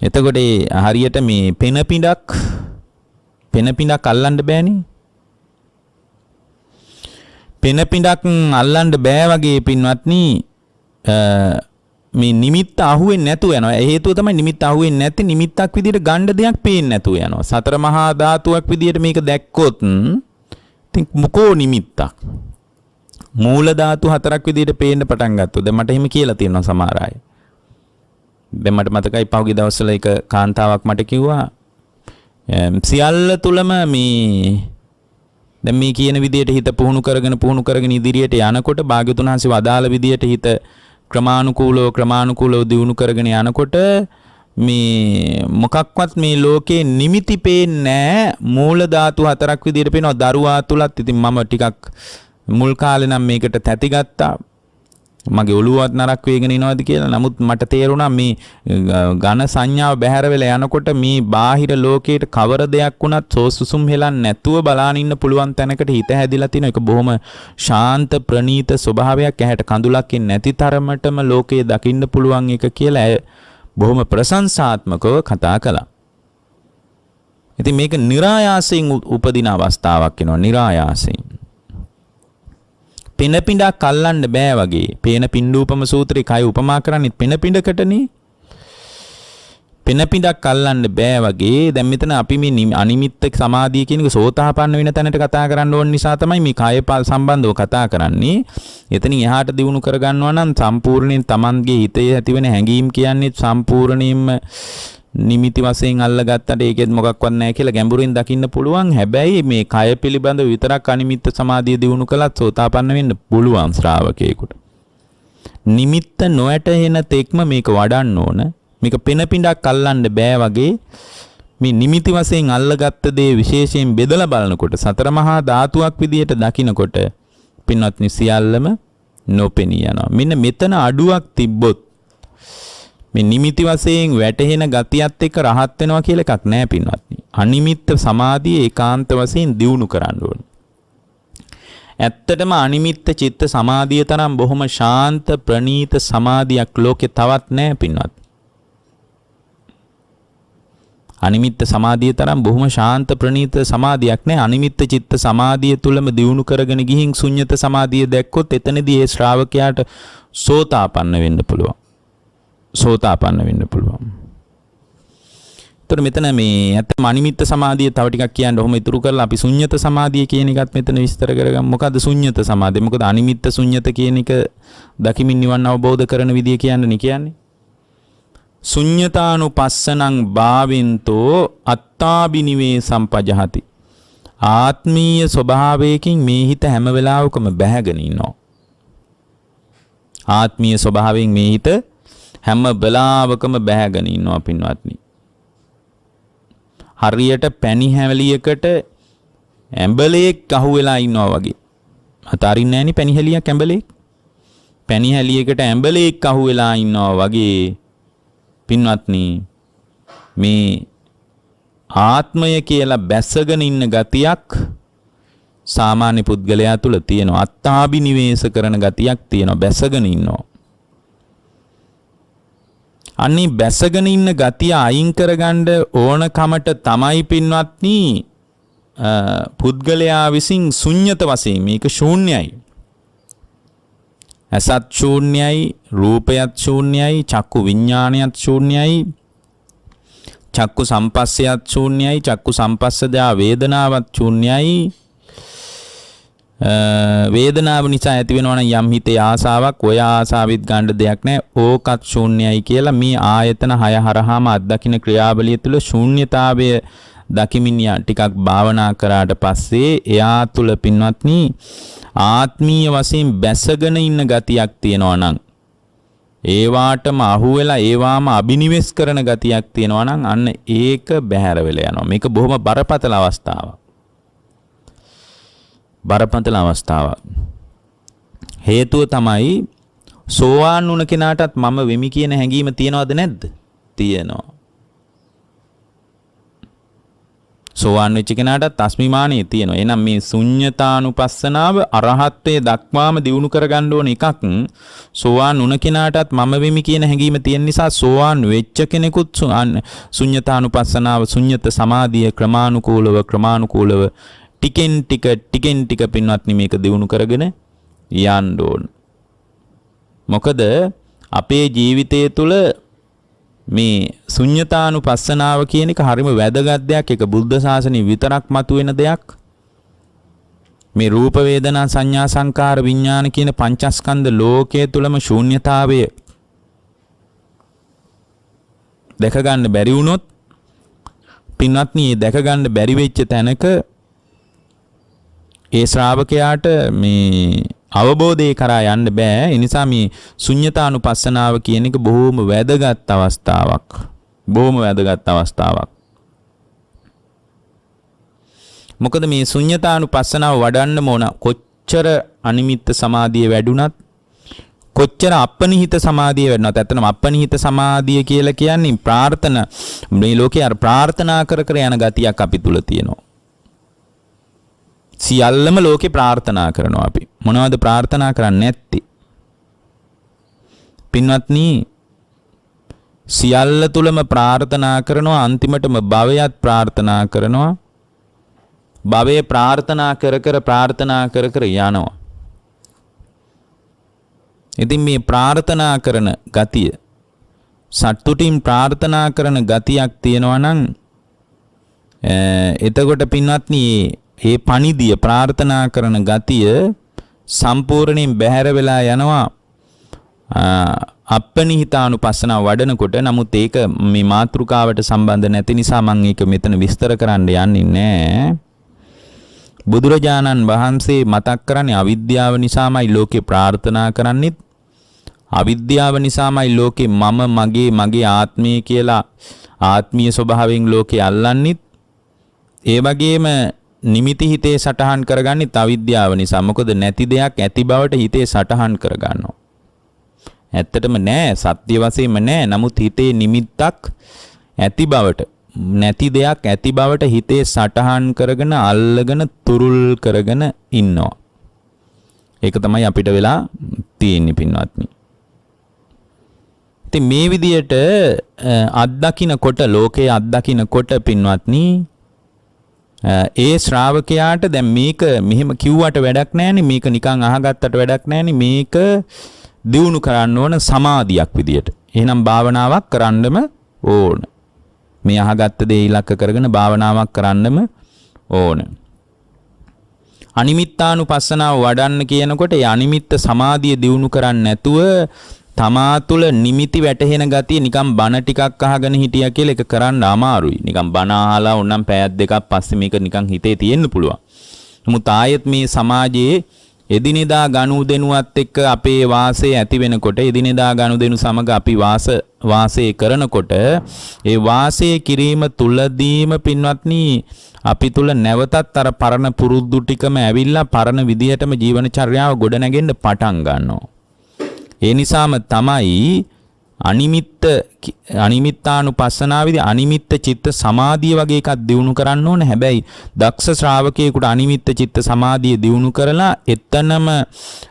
[SPEAKER 1] එතකොට හරියට මේ පෙන පිඬක් අල්ලන්න බෑනේ. පෙන පිඬක් අල්ලන්න බෑ වගේ පින්වත්නි මේ නිමිත්ත අහුවෙන්නේ නැතුව යනවා. ඒ හේතුව තමයි නිමිත්ත අහුවෙන්නේ නැති නිමිත්තක් විදියට ගන්න දෙයක් පේන්නේ නැතුව යනවා. සතර මහා ධාතුවක් විදියට මේක දැක්කොත් ඉතින් මොකෝ නිමිත්තක්. මූල ධාතු හතරක් විදියට පේන්න පටන් ගත්තොත් දැන් මට එහෙම කියලා තියෙනවා සමහර අය. දැන් මට මතකයි පහුගිය දවස්වල එක කාන්තාවක් මට කිව්වා සියල්ල තුලම මේ දැන් මේ කියන විදියට හිත පුහුණු කරගෙන ඉදිරියට යනකොට භාග්‍යතුන් වහන්සේ වදාළ විදියට හිත ක්‍රමානුකූලව දියුණු කරගෙන යනකොට මේ මොකක්වත් මේ ලෝකේ නිමිති පේන්නේ නැහැ. මූල ධාතු හතරක් විදියට පේනවා දරුවා තුලත්. ඉතින් මම ටිකක් මුල් කාලේ නම් මේකට තැති ගත්තා. මගේ ඔළුවවත් නරක් වේගෙන යනවාද කියලා. නමුත් මට තේරුණා මේ ඝන සංඥාව බැහැර වෙලා යනකොට මේ බාහිර ලෝකයට කවර දෙයක් වුණත් සෝසුසුම් හෙලන්නේ නැතුව බලාගෙන ඉන්න පුළුවන් තැනකට හිත හැදිලා තිනවා. ඒක බොහොම ශාන්ත ප්‍රණීත ස්වභාවයක්. ඇහැට කඳුලක් නැති තරමටම ලෝකයේ දකින්න පුළුවන් එක කියලා බොහොම ප්‍රශංසාත්මකව කතා කළා. ඉතින් මේක નિરાයාසයෙන් උපදින අවස්ථාවක් වෙනවා. નિરાයාසයෙන් පෙන පිඬක් අල්ලන්න බෑ වගේ. පේන පිඬූපම සූත්‍රේ කය උපමා කරන්නේ පෙන පිඬකටනේ. පෙන පිඬක් අල්ලන්න බෑ වගේ. දැන් මෙතන අපි මේ අනිමිත්ත සමාධිය කියන එක සෝතාපන්න වෙන තැනට කතා කරන්න ඕන නිසා තමයි මේ කය සම්බන්ධව කතා කරන්නේ. එතනින් එහාට දිනු කර ගන්නවා නම් සම්පූර්ණයෙන් Tamanගේ හිතේ ඇතිවෙන හැඟීම් කියන්නේ සම්පූර්ණයෙන්ම නිමිති වශයෙන් අල්ලගත්තට ඒකෙත් මොකක්වත් නැහැ කියලා ගැඹුරින් දකින්න පුළුවන්. හැබැයි මේ කය පිළිබඳව විතරක් අනිමිත්ත සමාධිය දිනු කළත් සෝතාපන්න වෙන්න පුළුවන් ශ්‍රාවකයෙකුට. නිමිත්ත නොඇටෙන තෙක්ම මේක වඩන්න ඕන. මේක පෙන පිඬක් අල්ලන්න බෑ වගේ. මේ නිමිති වශයෙන් අල්ලගත්ත දේ විශේෂයෙන් බෙදලා බලනකොට සතර මහා ධාතුවක් විදියට දකිනකොට පින්වත්නි සියල්ලම නොපෙනී යනවා. මෙන්න මෙතන අඩුවක් තිබ්බොත් මේ නිමිති වශයෙන් වැටහෙන ගතියත් එක්ක රහත් වෙනවා කියලා එකක් නැහැ පින්වත්නි. අනිමිත්ත සමාධිය ඒකාන්ත වශයෙන් දියුණු කරන්න ඕන. ඇත්තටම අනිමිත්ත චිත්ත සමාධිය තරම් බොහොම ශාන්ත ප්‍රණීත සමාධියක් ලෝකේ තවත් නැහැ පින්වත්. අනිමිත්ත සමාධිය තරම් බොහොම ශාන්ත ප්‍රණීත සමාධියක් නැහැ. අනිමිත්ත චිත්ත සමාධිය තුලම දියුණු කරගෙන ගිහින් ශුන්්‍යත සමාධිය දැක්කොත් එතනදී ඒ ශ්‍රාවකයාට සෝතාපන්න වෙන්න පුළුවන්. සෝතාපන්න වෙන්න පුළුවන්. ඒතර මෙතන මේ ඇත්තම අනිමිත්ත සමාධිය තව ටිකක් කියන්න ඔහොම ඉතුරු කරලා අපි ශුන්්‍යත සමාධිය කියන එකත් මෙතන විස්තර කරගමු. මොකද්ද ශුන්්‍යත සමාධිය? මොකද අනිමිත්ත ශුන්්‍යත කියන එක දකිමින් නිවන් අවබෝධ කරන විදිය කියන්නේ. ශුන්්‍යතානුපස්සනං භාවින්තෝ අත්තාබිනිවේ සම්පජහති. ආත්මීය ස්වභාවයකින් මේ හිත හැම වෙලාවකම බැහැගෙන ඉන්නවා. ආත්මීය ස්වභාවයෙන් මේ හිත හැම වෙලාවකම බැහැගෙන ඉන්නවා පින්වත්නි. හරියට පැණි හැලියකට ඇඹලෙක් අහුවෙලා ඉන්නවා වගේ. අතාරින්නේ නැණි පැණි හැලියක් ඇඹලෙක්. පැණි හැලියකට ඇඹලෙක් අහුවෙලා ඉන්නවා වගේ පින්වත්නි මේ ආත්මය කියලා බැසගෙන ඉන්න ගතියක් සාමාන්‍ය පුද්ගලයා තුල තියෙනවා. අත්තාබිනිවේෂ කරන ගතියක් තියෙනවා. බැසගෙන ඉන්නවා. අන්නේ බැසගෙන ඉන්න ගතිය අයින් කරගන්න ඕනකමට තමයි පින්වත්නි පුද්ගලයා විසින් ශුන්්‍යත වශයෙන් මේක ශූන්‍යයි. අසත් ශූන්‍යයි, රූපයත් ශූන්‍යයි, චක්කු විඥානයත් ශූන්‍යයි, චක්කු සම්පස්සයත් ශූන්‍යයි, චක්කු සම්පස්සදා වේදනාවත් ශූන්‍යයි. වේදනාව නිසා ඇති වෙනවා නම් යම් හිතේ ආසාවක්, ඔය ආසාවෙත් ගන්න දෙයක් නැහැ. ඕකත් ශූන්‍යයි කියලා මේ ආයතන 6 හරහාම අත්දකින්න ක්‍රියාවලිය තුළ ශූන්‍යතාවය දකිමින් ටිකක් භාවනා කරාට පස්සේ එයා තුළ පින්වත්නි ආත්මීය වශයෙන් බැසගෙන ඉන්න ගතියක් තියෙනවා නම්, ඒවාටම අහුවෙලා ඒවාම අබිනිවෙස් කරන ගතියක් තියෙනවා නම් අන්න ඒක බැහැර වෙලා යනවා. මේක බොහොම බරපතල අවස්ථාවක්. බරපතල අවස්ථාවක්. හේතුව තමයි සෝවාන් වුණ කෙනාටත් මම වෙමි කියන හැඟීම තියනවද නැද්ද? තියෙනවා. සෝවාන් වෙච්ච කෙනාටත් අස්මිමානිය තියෙනවා. එහෙනම් මේ ශුන්්‍යතානුපස්සනාව අරහත්ත්වයේ දක්වාම දියුණු කරගන්න ඕන එකක්. සෝවාන් වුණ කෙනාටත් මම වෙමි කියන හැඟීම තියෙන නිසා සෝවාන් වෙච්ච කෙනෙකුත් ශුන්්‍යතානුපස්සනාව ශුන්්‍යත සමාධිය ක්‍රමානුකූලව ටිකෙන් ටික පින්වත්නි මේක දියුණු කරගෙන යන්න ඕන. මොකද අපේ ජීවිතය තුළ මේ ශුන්්‍යතානුපස්සනාව කියන එක හරිම වැදගත් දෙයක්. ඒක බුද්ධ ශාසනය විතරක් මතුවෙන දෙයක්. මේ රූප වේදනා සංඥා සංකාර විඥාන කියන පංචස්කන්ධ ලෝකයේ තුලම ශූන්‍යතාවය දැක ගන්න බැරි වුණොත් පින්වත්නි මේ දැක ගන්න බැරි වෙච්ච තැනක ඒ ශ්‍රාවකයාට මේ අවබෝධය කරා යන්න බෑ. ඒ නිසා මේ ශුන්්‍යතානුපස්සනාව කියන එක බොහොම වැදගත් අවස්ථාවක්. මොකද මේ ශුන්්‍යතානුපස්සනාව වඩන්න ඕන කොච්චර අනිමිත්ත සමාධිය වැඩුණත් කොච්චර අපනිහිත සමාධිය වැඩුණත්. ඇත්තටම අපනිහිත සමාධිය කියලා කියන්නේ ප්‍රාර්ථනා මේ ලෝකේ අර ප්‍රාර්ථනා කර යන ගතියක් අපි තුල තියෙනවා. සියල්ලම ලෝකේ ප්‍රාර්ථනා කරනවා අපි. මොනවද ප්‍රාර්ථනා කරන්නේ නැත්තේ? පින්වත්නි සියල්ල තුලම ප්‍රාර්ථනා කරනවා. අන්තිමටම භවයත් ප්‍රාර්ථනා කරනවා. භවයේ ප්‍රාර්ථනා කර යනවා. ඉතින් මේ ප්‍රාර්ථනා කරන ගතිය සතුටින් ප්‍රාර්ථනා කරන ගතියක් තියෙනවා නම් එතකොට පින්වත්නි ඒ පණිදිය ප්‍රාර්ථනා කරන ගතිය සම්පූර්ණයෙන් බැහැර වෙලා යනවා අපනිහිතානුපස්සනාව වඩනකොට. නමුත් ඒක මේ මාතෘකාවට සම්බන්ධ නැති නිසා මම ඒක මෙතන විස්තර කරන්න යන්නේ නැහැ. බුදුරජාණන් වහන්සේ මතක් කරන්නේ අවිද්‍යාව නිසාමයි ලෝකේ ප්‍රාර්ථනා කරන්නේත්, අවිද්‍යාව නිසාමයි ලෝකේ මගේ ආත්මය කියලා ආත්මීය ස්වභාවයෙන් ලෝකේ අල්ලන්නේත්, ඒ වගේම නිමිති හිතේ සටහන් කරගන්නෙත් අවිද්‍යාව නිසා. මොකද නැති දෙයක් ඇති බවට හිතේ සටහන් කරගන්නවා. ඇත්තටම නෑ, සත්‍ය වශයෙන්ම නෑ. නමුත් හිතේ නිමිත්තක් ඇති බවට, නැති දෙයක් ඇති බවට හිතේ සටහන් කරගෙන අල්ලගෙන තුරුල් කරගෙන ඉන්නවා. ඒක තමයි අපිට වෙලා තියෙන්නේ පින්වත්නි. ඉතින් මේ විදියට අත්දකින්නකොට ලෝකයේ අත්දකින්නකොට පින්වත්නි ඒ ශ්‍රාවකයාට දැන් මේක මෙහෙම කිව්වට වැඩක් නැහැනේ, මේක නිකන් අහගත්තට වැඩක් නැහැනේ, මේක දියුණු කරන්න ඕන සමාධියක් විදියට. එහෙනම් භාවනාවක් කරන්නම ඕන. මේ අහගත්ත දේ ඉලක්ක කරගෙන භාවනාවක් කරන්නම ඕන. අනිමිත්තානුපස්සනාව වඩන්න කියනකොට ඒ අනිමිත්ත සමාධිය දියුණු කරන්නේ නැතුව තමා තුළ නිමිති වැටහෙන ගතිය නිකන් බණ ටිකක් අහගෙන හිටියා කියලා ඒක කරන්න අමාරුයි. නිකන් බණ අහලා උන්නම් පැයක් දෙකක් පස්සේ මේක නිකන් හිතේ තියෙන්න පුළුවන්. නමුත් ආයෙත් මේ සමාජයේ එදිනෙදා ගනුදෙනුවත් එක්ක අපේ වාසය ඇති වෙනකොට, එදිනෙදා ගනුදෙනු සමග අපි වාසය කරනකොට, ඒ වාසය කිරීම තුලදීම පින්වත්නි අපි තුල නැවතත් අර පරණ පුරුදු ටිකම ඇවිල්ලා පරණ විදියටම ජීවන චර්යාව ගොඩනගෙන්න පටන් ගන්නවා. ඒ නිසාම තමයි අනිමිත්තානුපස්සනාවේදී අනිමිත්ත චිත්ත සමාධිය වගේ එකක් දියුණු කරන්න ඕනේ. හැබැයි දක්ෂ ශ්‍රාවකයෙකුට අනිමිත්ත චිත්ත සමාධිය දියුණු කරලා එතනම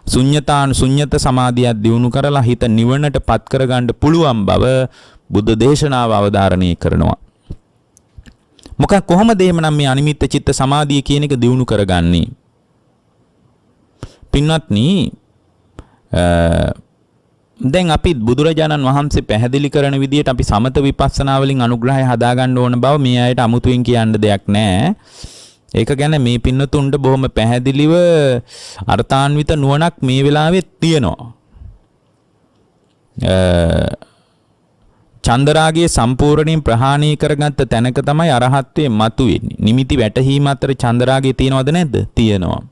[SPEAKER 1] ශුන්්‍යත සමාධියක් දියුණු කරලා හිත නිවනට පත් කරගන්න පුළුවන් බව බුද්ධ දේශනාව අවධාරණය කරනවා. කොහොමද එහෙමනම් මේ අනිමිත්ත චිත්ත සමාධිය කියන එක දියුණු කරගන්නේ? පින්වත්නි දැන් අපි බුදුරජාණන් වහන්සේ පැහැදිලි කරන විදිහට අපි සමත විපස්සනා වලින් අනුග්‍රහය හදාගන්න ඕන බව මේ අයට අමුතුවෙන් කියන්න දෙයක් නැහැ. ඒක ගැන මේ පින්නතුන්ට බොහොම පැහැදිලිව අර්ථාන්විත නුවණක් මේ වෙලාවේ තියෙනවා. චන්දරාගයේ සම්පූර්ණයෙන් ප්‍රහාණය කරගත්ත තැනක තමයි අරහත්ත්වයේ මතුවෙන්නේ. නිමිති වැටහීම අතර චන්දරාගය තියෙනවද නැද්ද? තියෙනවා.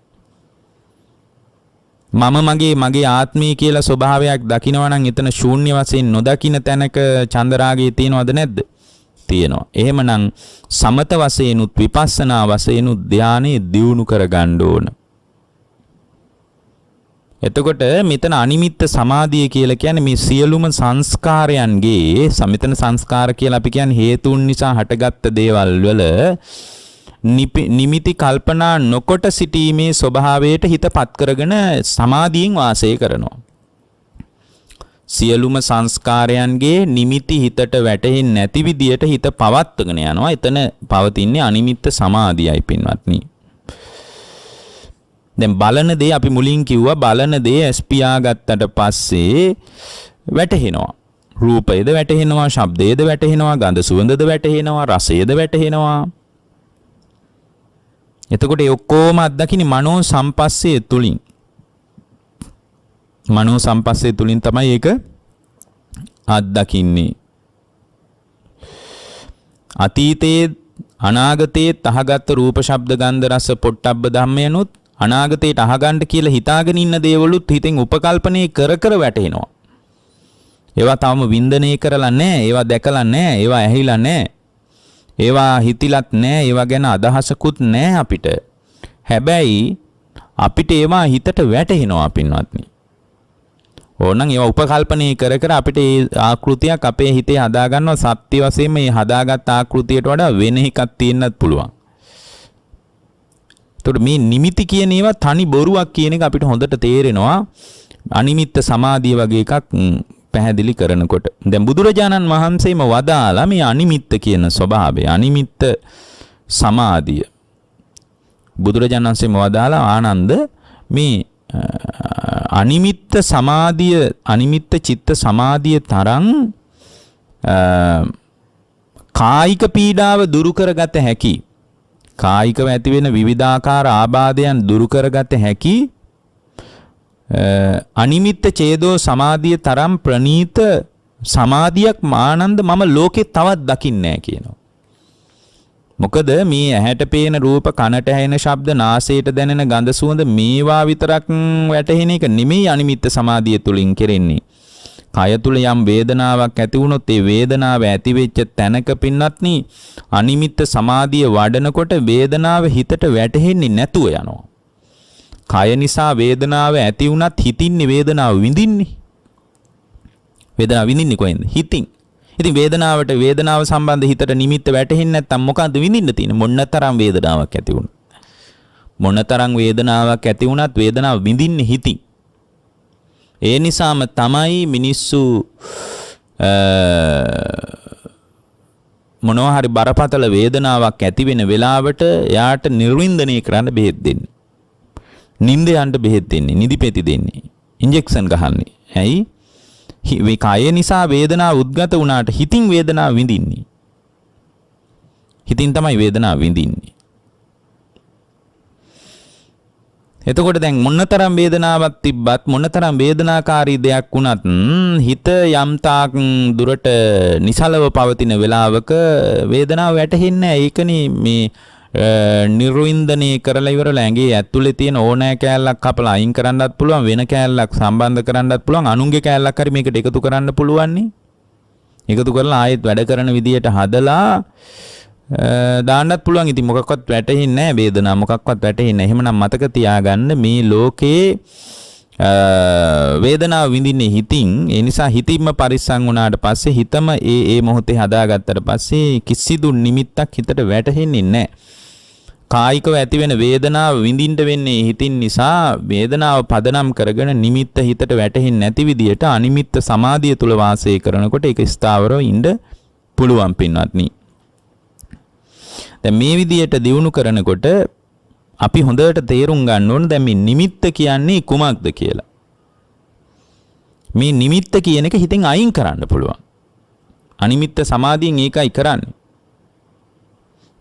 [SPEAKER 1] මගේ ආත්මය කියලා ස්වභාවයක් දකිනවා නම් එතන ශූන්‍ය වශයෙන් නොදකින්න තැනක චන්දරාගය තියෙනවද නැද්ද? තියෙනවා. එහෙමනම් සමත වශයෙන්ුත් විපස්සනා වශයෙන්ුත් ධානයේ දියුණු කරගන්න ඕන. එතකොට මෙතන අනිමිත්ත සමාධිය කියලා කියන්නේ මේ සියලුම සංස්කාරයන්ගේ මෙතන සංස්කාර කියලා අපි කියන්නේ හේතුන් නිසා හටගත්ත දේවල් වල නිමිති කල්පනා නොකොට සිටීමේ ස්වභාවයට හිතපත් කරගෙන සමාධියෙන් වාසය කරනවා. සියලුම සංස්කාරයන්ගේ නිමිති හිතට වැටෙන්නේ නැති විදියට හිත පවත්වගෙන යනවා. එතන පවතින්නේ අනිමිත්ත සමාධියයි පින්වත්නි. දැන් බලන දේ අපි මුලින් කිව්වා බලන දේ ඇස් පියාගත්තට පස්සේ වැටහෙනවා. රූපයද වැටහෙනවා, ශබ්දයද වැටහෙනවා, ගන්ධ සුවඳද වැටහෙනවා, රසයද වැටහෙනවා. එතකොට ඒ ඔක්කොම අත්දකින්නේ මනෝ සම්පස්සේ තුලින්. මනෝ සම්පස්සේ තුලින් තමයි ඒක අත්දකින්නේ. අතීතයේ අනාගතයේ තහගත් රූප ශබ්ද ගන්ධ රස පොට්ටබ්බ ධම්මයනොත් අනාගතයට අහගන්න කියලා හිතාගෙන ඉන්න දේවලුත් හිතෙන් උපකල්පනය කර කර වැටෙනවා. ඒවා තාම වින්දනය කරලා නැහැ, ඒවා දැකලා නැහැ, ඒවා ඇහිලා නැහැ. ඒවා හිතිලත් නැහැ, ඒවා ගැන අදහසකුත් නැහැ අපිට. හැබැයි අපිට ඒවා හිතට වැටෙනවා පින්වත්නි. ඕනනම් ඒවා උපකල්පනය කර කර අපිට ඒ ආකෘතියක් අපේ හිතේ හදා ගන්නවා. සත්‍ය වශයෙන්ම මේ හදාගත් ආකෘතියට වඩා වෙන එකක් තියෙන්නත් පුළුවන්. එතකොට මේ නිමිති කියන ඒවා තනි බොරුවක් කියන එක අපිට හොඳට තේරෙනවා. අනිමිත්ත සමාධිය වගේ එකක් පැහැදිලි කරනකොට. දැන් බුදුරජාණන් වහන්සේම වදාලා මේ අනිමිත්ත කියන ස්වභාවය, අනිමිත්ත සමාධිය. බුදුරජාණන් වහන්සේම වදාලා ආනන්ද මේ අනිමිත්ත සමාධිය, අනිමිත්ත චිත්ත සමාධිය තරම් කායික පීඩාව දුරු කරගත හැකි, කායිකව ඇති වෙන විවිධාකාර ආබාධයන් දුරු කරගත හැකි අනිමිත්ත චේදෝ සමාධිය තරම් ප්‍රනීත සමාධියක් ආනන්ද මම ලෝකේ තවත් දකින්නේ නැහැ කියනවා. මොකද මේ ඇහැට පේන රූප, කනට ඇහෙන ශබ්ද, නාසයට දැනෙන ගඳ සුවඳ මේවා විතරක් වැටහෙන එක නෙමෙයි අනිමිත්ත සමාධිය තුලින් කෙරෙන්නේ. කය තුල යම් වේදනාවක් ඇති වුණොත් ඒ වේදනාව ඇති වෙච්ච තැනක පින්නත්නි අනිමිත්ත සමාධිය වඩනකොට වේදනාව හිතට වැටහෙන්නේ නැතුව යනවා. කය නිසා වේදනාව ඇති වුණත් හිතින්නේ වේදනාව විඳින්නේ. වේදනාව විඳින්නේ කොහෙන්ද? හිතින්. ඉතින් වේදනාව සම්බන්ධ හිතට නිමිත්ත වැටහෙන්නේ නැත්නම් මොකද්ද විඳින්න තියෙන්නේ? මොනතරම් වේදනාවක් ඇති වුණත්. මොනතරම් වේදනාවක් ඇති වුණත් වේදනාව විඳින්නේ හිතින්. ඒ නිසාම තමයි මිනිස්සු මොනවා හරි බරපතල වේදනාවක් ඇති වෙන වෙලාවට එයාට නිර්වින්දනය කරන්න බෙහෙත් දෙන්නේ. නිින්ද යන්න බෙහෙත් දෙන්නේ, නිදිපෙති දෙන්නේ, ඉන්ජෙක්ෂන් ගහන්නේ. ඇයි? මේ කය නිසා වේදනාව උද්ගත වුණාට හිතින් වේදනාව විඳින්නේ. හිතින් තමයි වේදනාව විඳින්නේ. එතකොට දැන් මොනතරම් වේදනාවක් තිබ්බත් මොනතරම් වේදනාකාරී දෙයක් වුණත් හිත යම් තාක් දුරට නිසලව පවතින වෙලාවක වේදනාව වැටහෙන්නේ නැහැ. ඒකනේ මේ නිර්වින්දනය කරලා ඉවරලා ඇඟේ ඇතුලේ තියෙන ඕනෑ කෑල්ලක් කපලා අයින් කරන්නත් පුළුවන්, වෙන කෑල්ලක් සම්බන්ධ කරන්නත් පුළුවන්, අනුන්ගේ කෑල්ලක් හරි මේකට එකතු කරන්න පුළුවන් නේ. එකතු කරලා ආයෙත් වැඩ කරන විදියට හදලා දාන්නත් පුළුවන්. ඉතින් මොකක්වත් වැටෙන්නේ නැහැ වේදනාව, මොකක්වත් වැටෙන්නේ නැහැ. එහෙමනම් මතක තියාගන්න මේ ලෝකේ වේදනාව විඳින්නේ හිතින්. ඒ නිසා හිතින්ම පරිස්සම් වුණාට පස්සේ හිතම ඒ මොහොතේ හදාගත්තට පස්සේ කිසිදු නිමිත්තක් හිතට වැටෙන්නේ නැහැ. කායිකව ඇති වෙන වේදනාව විඳින්න වෙන්නේ හිතින් නිසා වේදනාව පදනම් කරගෙන නිමිත්ත හිතට වැටෙන්නේ නැති විදියට අනිමිත්ත සමාධිය තුල වාසය කරනකොට ඒක ස්ථාවරව ඉන්න පුළුවන් පින්වත්නි. දැන් මේ විදියට දියුණු කරනකොට අපි හොඳට තේරුම් ගන්න ඕන දැන් මේ නිමිත්ත කියන්නේ කුමක්ද කියලා. මේ නිමිත්ත කියන එක හිතෙන් අයින් කරන්න පුළුවන්. අනිමිත්ත සමාධියෙන් ඒකයි කරන්නේ.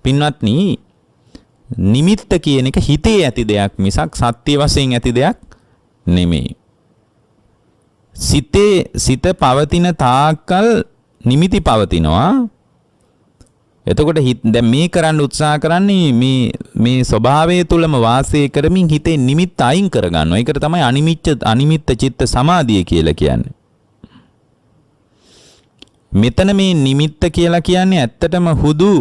[SPEAKER 1] පින්වත්නි නිමිත්ත කියන එක හිතේ ඇති දෙයක් මිසක් සත්‍ය වශයෙන් ඇති දෙයක් නෙමෙයි. සිත පවතින තාක්කල් නිමිති පවතිනවා. එතකොට දැන් මේ කරන්න උත්සාහ කරන්නේ මේ ස්වභාවය තුලම වාසය කරමින් හිතේ නිමිත්ත අයින් කරගන්නවා. ඒකට තමයි අනිමිත්ත චිත්ත සමාධිය කියලා කියන්නේ. මෙතන මේ නිමිත්ත කියලා කියන්නේ ඇත්තටම හුදු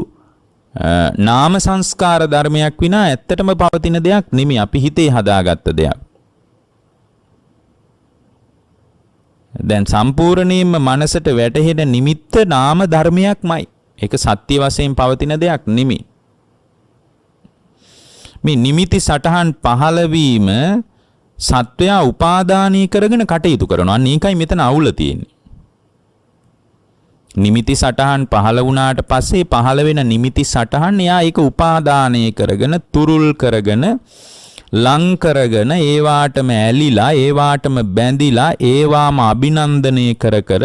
[SPEAKER 1] නාම සංස්කාර ධර්මයක් විනා ඇත්තටම පවතින දෙයක් නෙමෙයි. අපි හිතේ හදාගත්ත දෙයක්. දැන් සම්පූර්ණයෙන්ම මනසට වැටහෙන නිමිත්ත නාම ධර්මයක්මයි. ඒක සත්‍ය වශයෙන් පවතින දෙයක් නෙමෙයි. මේ නිමිති සටහන් පහළ වීම සත්වයා උපාදානීය කරගෙන කටයුතු කරනවා. අන්න ඒකයි මෙතන අවුල තියෙන්නේ. නිමිති සටහන් පහළ වුණාට පස්සේ පහළ වෙන නිමිති සටහන් එයා ඒක උපාදානය කරගෙන තුරුල් කරගෙන ලං කරගෙන ඒවාටම ඇලිලා ඒවාටම බැඳිලා ඒවාම අභිනන්දනය කර කර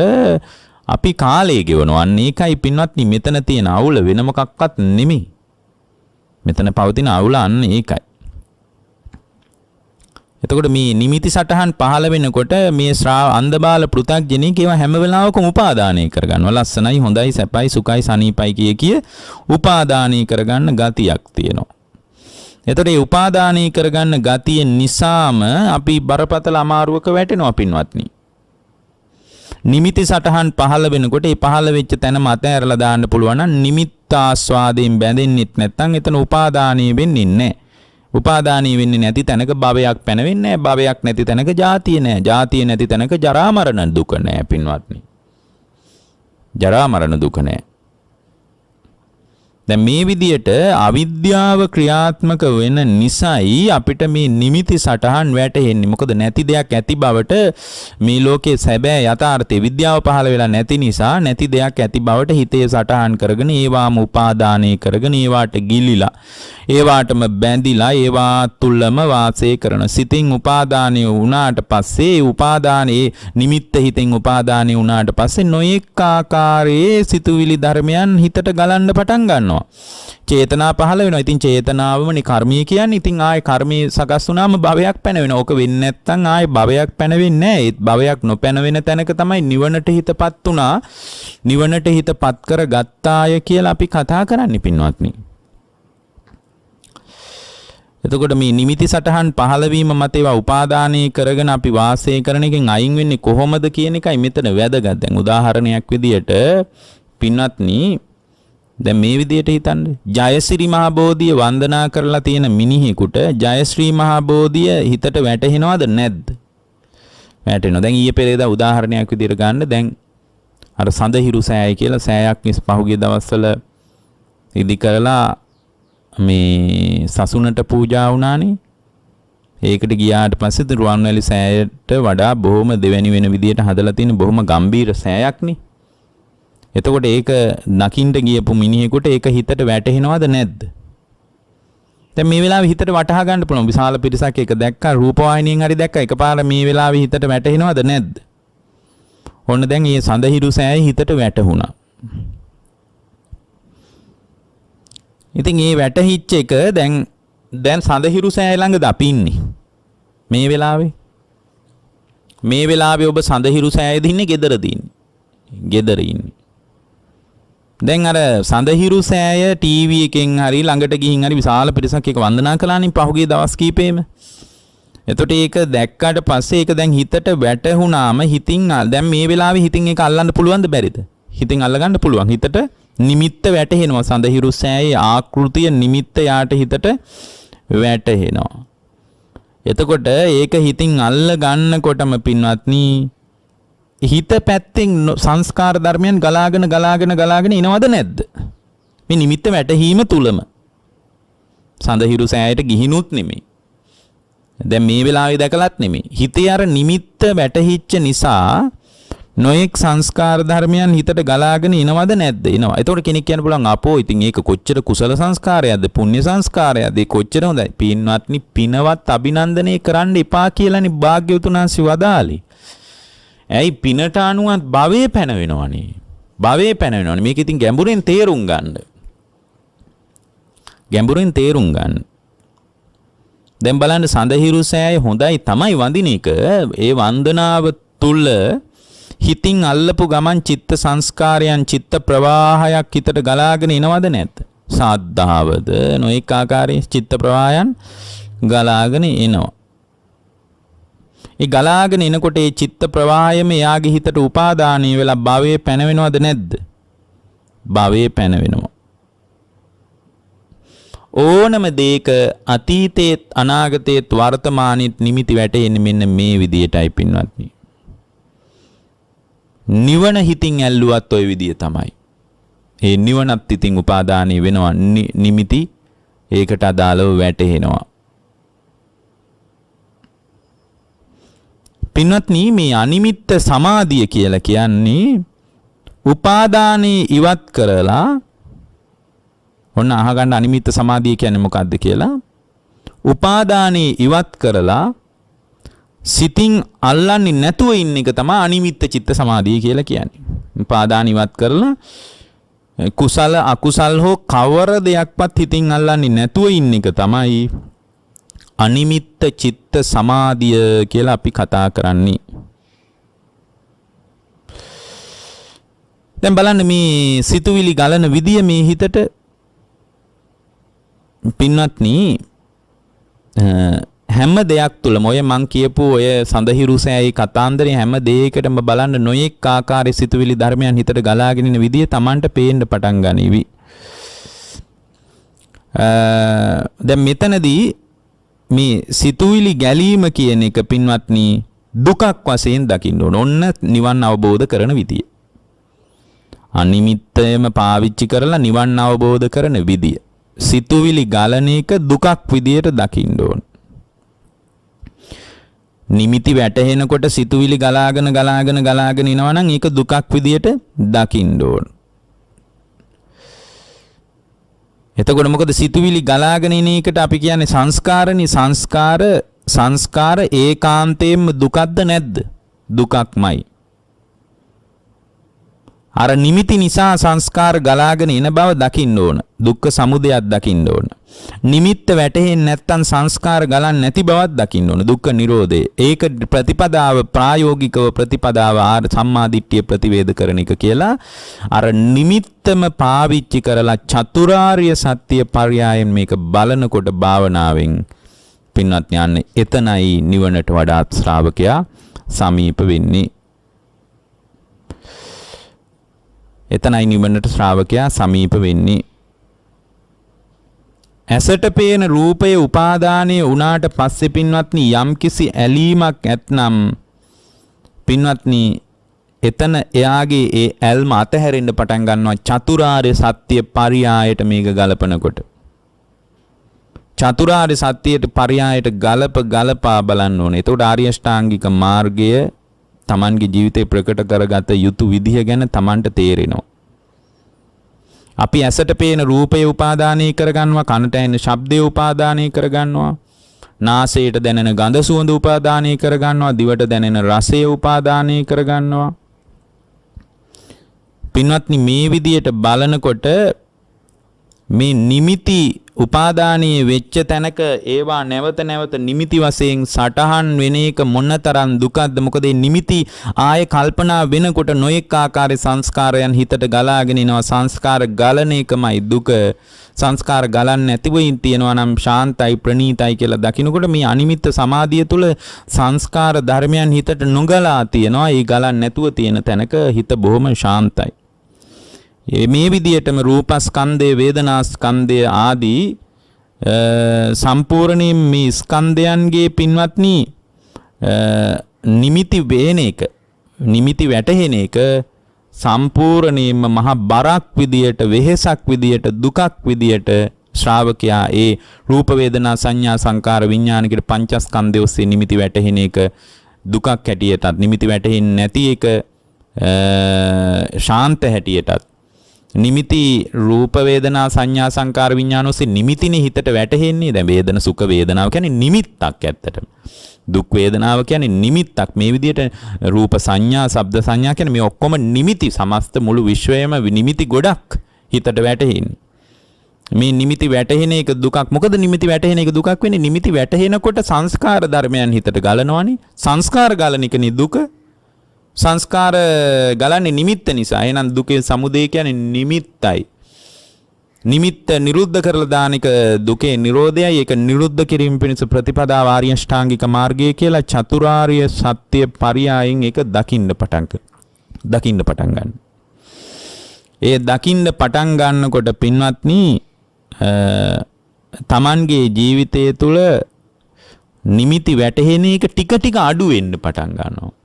[SPEAKER 1] අපි කාලය ගෙවනවා. අන්න ඒකයි පින්වත්නි මෙතන තියෙන අවුල, වෙන මොකක්වත් නෙමෙයි. මෙතන පවතින අවුල අන්න ඒකයි. එතකොට මේ නිමිති සටහන් පහළ වෙනකොට මේ අන්ධබාල පෘථග්ජනෙක් ඒවා හැම වෙලාවකම උපාදානය කරගන්නවා. ලස්සනයි, හොඳයි, සැපයි, සුඛයි, සනීපයි කිය උපාදානය කරගන්න ගතියක් තියෙනවා. එතකොට මේ උපාදානය කරගන්න ගතිය නිසාම අපි බරපතල අමාරුවක වැටෙනවා පින්වත්නි. නිමිති සටහන් පහළ වෙනකොට ඒ පහළ වෙච්ච තැන මත ඇරලා දාන්න පුළුවන් නම් නිමිත්ත ආස්වාදයෙන් බැඳෙන්නෙත් නැත්නම් එතන උපාදානීය වෙන්නේ නැහැ. උපාදානීය වෙන්නේ නැති තැනක භවයක් පැනවෙන්නේ නැහැ. භවයක් නැති තැනක ජාතිය නැහැ. ජාතිය නැති තැනක ජරා මරණ දුක නැහැ පින්වත්නි. ජරා මරණ දුක නැහැ. දැන් මේ විදියට අවිද්‍යාව ක්‍රියාත්මක වෙන නිසායි අපිට මේ නිමිති සටහන් වැටෙන්නේ. මොකද නැති දෙයක් ඇති බවට මේ ලෝකයේ සැබෑ යථාර්ථයේ විද්‍යාව පහළ වෙලා නැති නිසා නැති දෙයක් ඇති බවට හිතේ සටහන් කරගෙන ඒවාම උපාදානය කරගෙන ඒවාට ගිලිලා ඒවාටම බැඳිලා ඒවා තුලම වාසය කරන සිතින් උපාදානය වුණාට පස්සේ උපාදානයේ නිමිත්ත හිතෙන් උපාදානය වුණාට පස්සේ නොඑක ආකාරයේ සිතුවිලි ධර්මයන් හිතට ගලන්න පටන් ගන්නවා. චේතනා පහළ වෙනවා. ඉතින් චේතනාවමනේ කර්මය කියන්නේ. ඉතින් ආයේ කර්මයේ සකස් වුණාම භවයක් පැනවෙනවා. ඕක වෙන්නේ නැත්නම් ආයේ භවයක් පැනවෙන්නේ නැහැ. ඒත් භවයක් නොපැනවෙන තැනක තමයි නිවනට හිතපත් වුණා. නිවනට හිතපත් කර ගත්තාය කියලා අපි කතා කරන්නේ පින්වත්නි. එතකොට මේ නිමිති සටහන් පහළ වීම මත ඒවා උපාදානය කරගෙන අපි වාසය කරන එකෙන් අයින් වෙන්නේ කොහොමද කියන එකයි මෙතන වැදගත්. දැන් උදාහරණයක් විදියට පින්වත්නි දැන් මේ විදියට හිතන්න. ජයශ්‍රී මහ බෝධිය වන්දනා කරලා තියෙන මිනිහෙකුට ජයශ්‍රී මහ බෝධිය හිතට වැටහෙනවද නැද්ද? වැටෙනවා. දැන් ඊයේ පෙරේදා උදාහරණයක් විදියට ගන්න. දැන් අර සඳහිරු සෑය කියලා සෑයක් පහුගිය දවස්වල ඉදි කරලා මේ සසුනට පූජා වුණානේ. ඒකට ගියාට පස්සේ රුවන්වැලි සෑයට වඩා බොහොම දෙවැනි වෙන විදියට හදලා තියෙන බොහොම ගම්බීර සෑයක්නේ. එතකොට ඒක නකින්න ගියපු මිනිහෙකුට ඒක හිතට වැටහෙනවද නැද්ද? දැන් මේ වෙලාවේ හිතට වටහා ගන්න පුළුවන්. විශාල පිරිසක් ඒක දැක්කා, රූපවාහිනියෙන් හරි දැක්කා. එකපාර මේ වෙලාවේ හිතට වැටහෙනවද නැද්ද? ඔන්න දැන් මේ සඳහිරු සෑය හිතට වැටහුණා. ඉතින් මේ වැටහිච්ච එක දැන් සඳහිරු සෑය ළඟද අපි ඉන්නේ මේ වෙලාවේ? මේ වෙලාවේ ඔබ සඳහිරු සෑයේද ඉන්නේ ගෙදරද ඉන්නේ? ගෙදර ඉන්නේ. දැන් අර සඳහිරු සෑය ටීවී එකෙන් හරි ළඟට ගිහින් හරි විශාල පිරිසක් ඒක වන්දනා කළානේ පහුගිය දවස් කීපෙම. එතකොට ඒක දැක්කාට පස්සේ ඒක දැන් හිතට වැටහුණාම හිතින් දැන් මේ වෙලාවේ හිතින් ඒක අල්ලන්න පුළුවන්ද බැරිද? හිතින් අල්ලගන්න පුළුවන්. හිතට නිමිත්ත වැටහෙනවා. සඳහිරු සෑයේ ආකෘතිය නිමිත්ත යාට හිතට වැටහෙනවා. එතකොට ඒක හිතින් අල්ල ගන්නකොටම පින්වත්නි හිත පැත්තෙන් සංස්කාර ධර්මයන් ගලාගෙන එනවද නැද්ද? මේ නිමිත්ත වැටහීම තුලම. සඳහිරු සෑයට ගිහිනුත් නෙමෙයි. දැන් මේ වෙලාවේ දැකලත් නෙමෙයි. හිතේ අර නිමිත්ත වැටහිච්ච නිසා නොඑක් සංස්කාර ධර්මයන් හිතට ගලාගෙන එනවද නැද්ද? එනවා. එතකොට කෙනෙක් කියන්න පුළුවන් අපෝ ඉතින් ඒක කොච්චර කුසල සංස්කාරයක්ද පුණ්‍ය සංස්කාරයක්ද? ඒ කොච්චර හොඳයි. පින්වත්නි පිනවත් අභිනන්දනය කරන්න එපා කියලානේ භාග්‍යවතුන් වහන්සේ වදාළේ. ඇයි පිනට අනුවත් භවයේ පැනවෙනවනේ. භවයේ පැනවෙනවනේ. මේක ඉතින් ගැඹුරින් තේරුම් ගන්න. ගැඹුරින් තේරුම් ගන්න. දැන් බලන්න සඳහිරු සෑය හොඳයි තමයි වඳින එක. ඒ වන්දනාව තුල හිතින් අල්ලපු ගමන් චිත්ත සංස්කාරයන් චිත්ත ප්‍රවාහයක් හිතට ගලාගෙන එනවද නැද්ද? සාද්ධාවද නොඑක ආකාරයේ චිත්ත ප්‍රවාහයන් ගලාගෙන එනවා. ඒ ගලාගෙන එනකොට ඒ චිත්ත ප්‍රවාහයම එයාගේ හිතට උපාදානීය වෙලා භවයේ පැනවෙනවද නැද්ද? භවයේ පැනවෙනවා. ඕනම දෙයක අතීතේත් අනාගතේත් වර්තමානෙත් නිමිති වැටෙන්නේ මෙන්න මේ විදියටයි පින්වත්නි. නිවන හිතින් ඇල්ලුවත් ওই විදිය තමයි. ඒ නිවනත් ඉතින් උපාදානීය වෙනවා නිමිති ඒකට අදාළව වැටහෙනවා. පින්වත්නි මේ අනිමිත්ත සමාධිය කියලා කියන්නේ උපාදානේ ඉවත් කරලා ඔන්න අහගන්න අනිමිත්ත සමාධිය කියන්නේ මොකක්ද කියලා. උපාදානේ ඉවත් කරලා සිතින් අල්ලන්නේ නැතුව ඉන්න එක තමයි අනිමිත්ත චිත්ත සමාධිය කියලා කියන්නේ. උපාදාන ඉවත් කරලා කුසල අකුසල් හෝ කවර දෙයක්වත් හිතින් අල්ලන්නේ නැතුව ඉන්න එක තමයි අනිමිත්ත චිත්ත සමාධිය කියලා අපි කතා කරන්නේ. දැන් බලන්න මේ සිතුවිලි ගලන විදිය මේ හිතට පින්වත්නි හැම දෙයක් තුළම ඔය මං කියපු ඔය සඳහිරුසෑයි කතාන්දරේ හැම දෙයකටම බලන්න නොයෙක් ආකාරයේ සිතුවිලි ධර්මයන් හිතට ගලාගෙන ඉන විදිය Tamanට පේන්න පටන් ගනීවි. දැන් මෙතනදී මේ සිතුවිලි ගැලීම කියන එක පින්වත්නි දුකක් වශයෙන් දකින්න ඕන. ඔන්න නිවන් අවබෝධ කරන විදිය. අනිමිත්තයම පාවිච්චි කරලා නිවන් අවබෝධ කරන විදිය. සිතුවිලි ගලන එක දුකක් විදියට දකින්න ඕන. නිමිති වැටහෙනකොට සිතුවිලි ගලාගෙන එනවා නම් ඒක දුකක් විදියට දකින්න ඕන. එතකොට මොකද සිතුවිලි ගලාගෙන ඉන එකට අපි කියන්නේ සංස්කාරනේ. සංස්කාර ඒකාන්තයෙන්ම දුකක්ද නැද්ද? දුකක්මයි. අර නිමිති නිසා සංස්කාර ගලාගෙන එන බව දකින්න ඕන. දුක්ඛ සමුදයක් දකින්න ඕන. නිමිත්ත වැටහෙන්නේ නැත්නම් සංස්කාර ගලන්නේ නැති බවක් දකින්න ඕන. දුක්ඛ නිරෝධය. ඒක ප්‍රතිපදාව ප්‍රායෝගිකව ප්‍රතිපදාව සම්මා දිට්ඨිය ප්‍රතිවේද කරන එක කියලා අර නිමිත්තම පාවිච්චි කරලා චතුරාර්ය සත්‍ය පරයයන් මේක බලනකොට භාවනාවෙන් පින්වත් ඥාන එතනයි නිවනට වඩාත් ශ්‍රාවකයා සමීප වෙන්නේ. එතනයි නිවනට ශ්‍රාවකයා සමීප වෙන්නේ. ඇසට පේන රූපයේ උපාදානයේ උනාට පස්සේ පින්වත්නි යම්කිසි ඇලීමක් ඇතනම් පින්වත්නි එතන එයාගේ ඒ ඇල්ම අතහැරෙන්න පටන් ගන්නවා චතුරාර්ය සත්‍ය පරියායට මේක ගලපනකොට. චතුරාර්ය සත්‍යයට පරියායට ගලපා බලන්න ඕනේ. එතකොට ආර්ය අෂ්ටාංගික මාර්ගය Tamanගේ ජීවිතේ ප්‍රකට කරගත යුතු විදිහ ගැන Tamanට තේරෙනවා. අපි ඇසට පේන රූපය උපාදානය කරගන්නවා, කනට ඇහෙන ශබ්දය උපාදානය කරගන්නවා, නාසයට දැනෙන ගඳ සුවඳ උපාදානය කරගන්නවා, දිවට දැනෙන රසය උපාදානය කරගන්නවා. පින්වත්නි මේ විදියට බලනකොට මේ නිමිති උපාදානීය වෙච්ච තැනක ඒවා නැවත නිමිති වශයෙන් සටහන් වෙන එක මොනතරම් දුකක්ද? මොකද මේ නිමිති ආයේ කල්පනා වෙනකොට නොඑක ආකාරයේ සංස්කාරයන් හිතට ගලාගෙන එනවා. සංස්කාර ගලන එකමයි දුක. සංස්කාර ගලන්නේ නැතිව තියෙනවා නම් ශාන්තයි ප්‍රණීතයි කියලා දකින්නකොට මේ අනිමිත්ත සමාධිය තුළ සංස්කාර ධර්මයන් හිතට නොගලා තියෙනවා. ඒ ගලන්නේ නැතුව තියෙන තැනක හිත බොහොම ශාන්තයි. මේ විදියටම රූපස්කන්ධය, වේදනාස්කන්ධය ආදී සම්පූර්ණයෙන් මේ ස්කන්ධයන්ගේ පින්වත්නි නිමිති වේන එක, නිමිති වැටහෙන එක සම්පූර්ණයෙන්ම මහා බරක් විදියට, වෙහෙසක් විදියට, දුකක් විදියට ශ්‍රාවකයා ඒ රූප වේදනා සංඥා සංකාර විඥාන කියන පංචස්කන්ධය ඔස්සේ නිමිති වැටහෙන එක දුකක් හැටියටත්, නිමිති වැටහෙන්නේ නැති එක ශාන්ත හැටියටත්, නිමිති රූප වේදනා සංඥා සංකාර විඥාන ඔස්සේ නිමිතිනේ හිතට වැටහෙන්නේ. දැන් වේදන සුඛ වේදනාව කියන්නේ නිමිත්තක් ඇත්තටම. දුක් වේදනාව කියන්නේ නිමිත්තක්. මේ විදිහට රූප සංඥා, ශබ්ද සංඥා කියන්නේ මේ ඔක්කොම නිමිති. සමස්ත මුළු විශ්වයම නිමිති ගොඩක් හිතට වැටහෙන්නේ. මේ නිමිති වැටහෙන එක දුකක්. මොකද නිමිති වැටහෙන එක දුකක් වෙන්නේ? නිමිති වැටහෙනකොට සංස්කාර ධර්මයන් හිතට ගලනවනේ. සංස්කාර ගලන එකනේ දුක. සංස්කාර ගලන්නේ නිමිත්ත නිසා. එහෙනම් දුකේ සමුදය කියන්නේ නිමිත්තයි. නිමිත්ත නිරුද්ධ කරලා දාන එක දුකේ නිරෝධයයි. ඒක නිරුද්ධ කිරීම පිණිස ප්‍රතිපදාව ආර්ය අෂ්ටාංගික මාර්ගය කියලා චතුරාර්ය සත්‍ය පරියායෙන් ඒක දකින්න පටන් ගන්න. ඒ දකින්න පටන් ගන්නකොට පින්වත්නි Tamanගේ ජීවිතය තුළ නිමිති වැටහෙන එක ටික ටික අඩු වෙන්න පටන් ගන්නවා.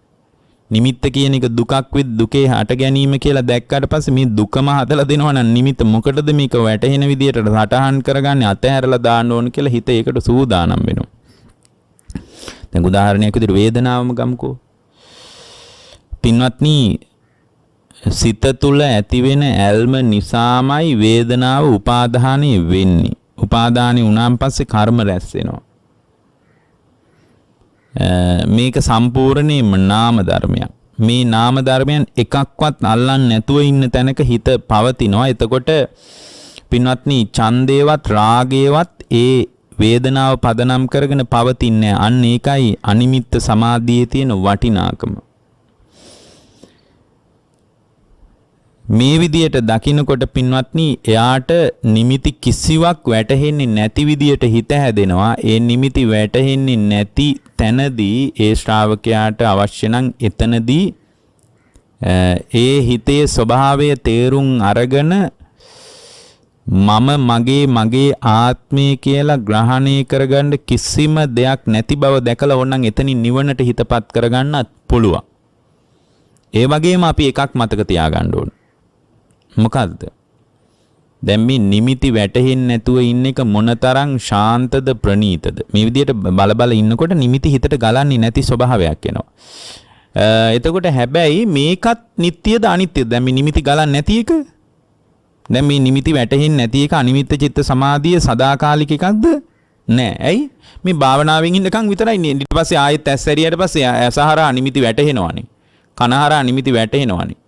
[SPEAKER 1] නිමිත්ත කියන එක දුකක් විත් දුකේ හට ගැනීම කියලා දැක්කට පස්සේ මේ දුකම හදලා දෙනවා නම් නිමිත්ත මොකටද මේක වැටහෙන විදියට සටහන් කරගන්නේ අතහැරලා දාන්න ඕන කියලා හිත ඒකට සූදානම් වෙනවා. දැන් උදාහරණයක් විදිහට වේදනාවම ගමුකෝ. පින්වත්නි සිත තුළ ඇතිවෙන ඇල්ම නිසාමයි වේදනාව උපාදානෙ වෙන්නේ. උපාදානෙ වුණාන් පස්සේ කර්ම රැස් වෙනවා. මේක සම්පූර්ණයෙන්ම නාම ධර්මයක්. මේ නාම ධර්මයන් එකක්වත් අල්ලන්නේ නැතුව ඉන්න තැනක හිත පවතිනවා. එතකොට පින්වත්නි ඡන්දේවත් රාගේවත් ඒ වේදනාව පදනම් කරගෙන පවතින්නේ. අන්න ඒකයි අනිමිත්ත සමාධියේ තියෙන වටිනාකම. මේ විදියට දකින්නකොට පින්වත්නි එයාට නිමිති කිසිවක් වැටහෙන්නේ නැති විදියට හිත හැදෙනවා. ඒ නිමිති වැටහෙන්නේ නැති තැනදී ඒ ශ්‍රාවකයාට අවශ්‍ය නම් එතනදී ඒ හිතේ ස්වභාවය තේරුම් අරගෙන මම මගේ ආත්මය කියලා ග්‍රහණය කරගන්න කිසිම දෙයක් නැති බව දැකලා ඕනනම් එතනින් නිවනට හිතපත් කරගන්නත් පුළුවන්. ඒ වගේම අපි එකක් මතක තියාගන්න ඕන. මොකද්ද? දැන් මේ නිමිති වැටෙන්නේ නැතුව ඉන්න එක මොනතරම් ශාන්තද ප්‍රණීතද? මේ විදිහට බල ඉන්නකොට නිමිති හිතට ගලන්නේ නැති ස්වභාවයක් එනවා. එතකොට හැබැයි මේකත් නිට්ටියද අනිත්‍යද? දැන් මේ නිමිති ගලන්නේ නැති එක. දැන් මේ නිමිති වැටෙන්නේ නැති එක අනිමිත්ත චිත්ත සමාධිය සදාකාලික එකක්ද? නෑ. ඇයි? මේ භාවනාවෙන් ඉන්නකම් විතරයි නේ. ඊට පස්සේ ආයෙත් ඇස් ඇරියට පස්සේ ඇසහරා නිමිති වැටෙනවනේ. කනහරා නිමිති වැටෙනවනේ.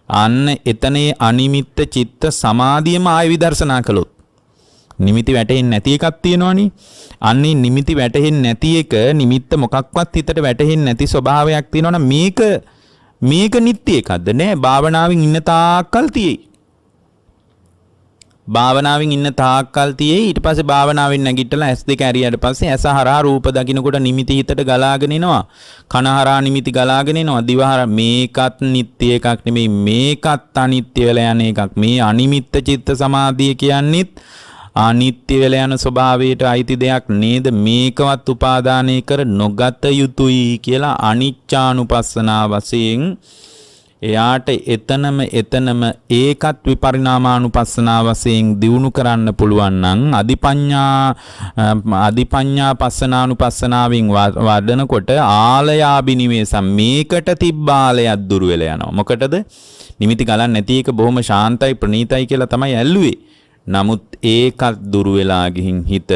[SPEAKER 1] අන්න එතනේ අනිමිත්ත චිත්ත සමාධියම ආය විදර්ශනා කළොත් නිමිති වැටෙන්නේ නැති එකක් තියෙනවනේ. අන්නේ නිමිති වැටෙන්නේ නැති එක නිමිත්ත මොකක්වත් හිතට වැටෙන්නේ නැති ස්වභාවයක් තියෙනවනම් මේක නිට්ටය එකක්ද? නෑ. භාවනාවෙන් ඉන්න තාක්කල් තියෙයි. භාවනාවෙන් ඉන්න තාක්කල් තියෙයි. ඊට පස්සේ භාවනාවෙන් නැගිටලා ඇස් දෙක ඇරියට පස්සේ ඇස හරහා රූප දකින්නකොට නිමිති හිතට ගලාගෙන එනවා. කන හරහා නිමිති ගලාගෙන එනවා. දිව හරහා මේකත් නිට්ටය එකක් නෙමෙයි. මේකත් අනිත්‍ය වෙලා යන එකක්. මේ අනිමිත්ත චිත්ත සමාධිය කියන්නේත් අනිත්‍ය වෙලා යන ස්වභාවයට අයිති දෙයක් නේද? මේකවත් උපාදානය කර නොගත යුතුයි කියලා අනිච්චානුපස්සනා වශයෙන් එයාට එතනම ඒකත් විපරිණාමානුපස්සනා වශයෙන් දියුණු කරන්න පුළුවන් නම් අධිපඤ්ඤා පස්සනානුපස්සනාවෙන් වඩනකොට ආලයාබිනිවේසම් මේකට තිබ්බ ආලයක් දුර වෙලා යනවා. මොකටද? නිමිති ගලන්නේ නැති එක බොහොම ශාන්තයි ප්‍රණීතයි කියලා තමයි ඇල්ලුවේ. නමුත් ඒකත් දුර වෙලා ගිහින් හිත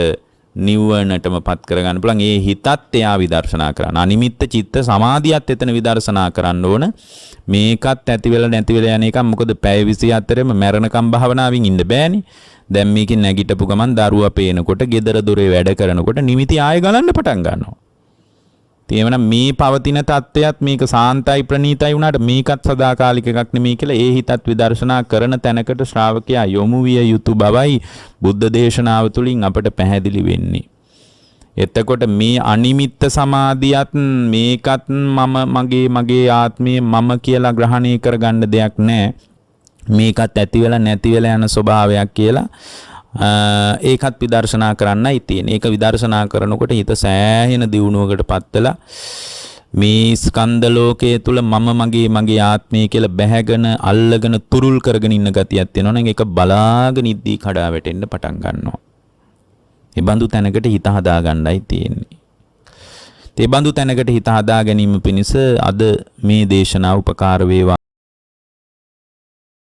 [SPEAKER 1] නිවනටම පත් කරගන්න පුළුවන්. ඒ හිතත් එයා විදර්ශනා කරන්න. අනිමිත්ත චිත්ත සමාධියත් එතන විදර්ශනා කරන්න ඕන. මේකත් ඇති වෙලා නැති වෙලා යන එක. මොකද පැය 24ෙම මරණකම් භාවනාවෙන් ඉන්න බෑනේ. දැන් මේකෙන් නැගිටපු ගමන් දරුවා පේනකොට, gedara dore වැඩ කරනකොට නිමිති ආයෙ ගලන්න පටන් ගන්නවා. තේමනම් මේ පවතින தත්ත්වයක් මේක සාන්තයි ප්‍රණීතයි වුණාට මේකත් සදාකාලික එකක් නෙමෙයි කියලා ඒ හිතත් විදර්ශනා කරන තැනකට ශ්‍රාවකයා යොමු විය යුතු බවයි බුද්ධ දේශනාව තුළින් අපට පැහැදිලි වෙන්නේ. එතකොට මේ අනිමිත්ත සමාධියත් මේකත් මගේ ආත්මය මම කියලා ග්‍රහණය කරගන්න දෙයක් නැහැ. මේකත් ඇති වෙලා නැති වෙලා යන ස්වභාවයක් කියලා ඒකත් විදර්ශනා කරන්නයි තියෙන්නේ. ඒක විදර්ශනා කරනකොට හිත සෑහෙන දියුණුවකට පත්වලා මේ ස්කන්ධ ලෝකයේ තුල මගේ ආත්මය කියලා බැහැගෙන අල්ලගෙන තුරුල් කරගෙන ඉන්න ගතියක් තියෙනවා නම් ඒක බලාගෙන ඉද්දී කඩා වැටෙන්න පටන් ගන්නවා. ඒ බඳු තැනකට හිත හදා ගන්නයි තියෙන්නේ. ඒ බඳු තැනකට හිත හදා ගැනීම පිණිස අද මේ දේශනාව උපකාර වේවා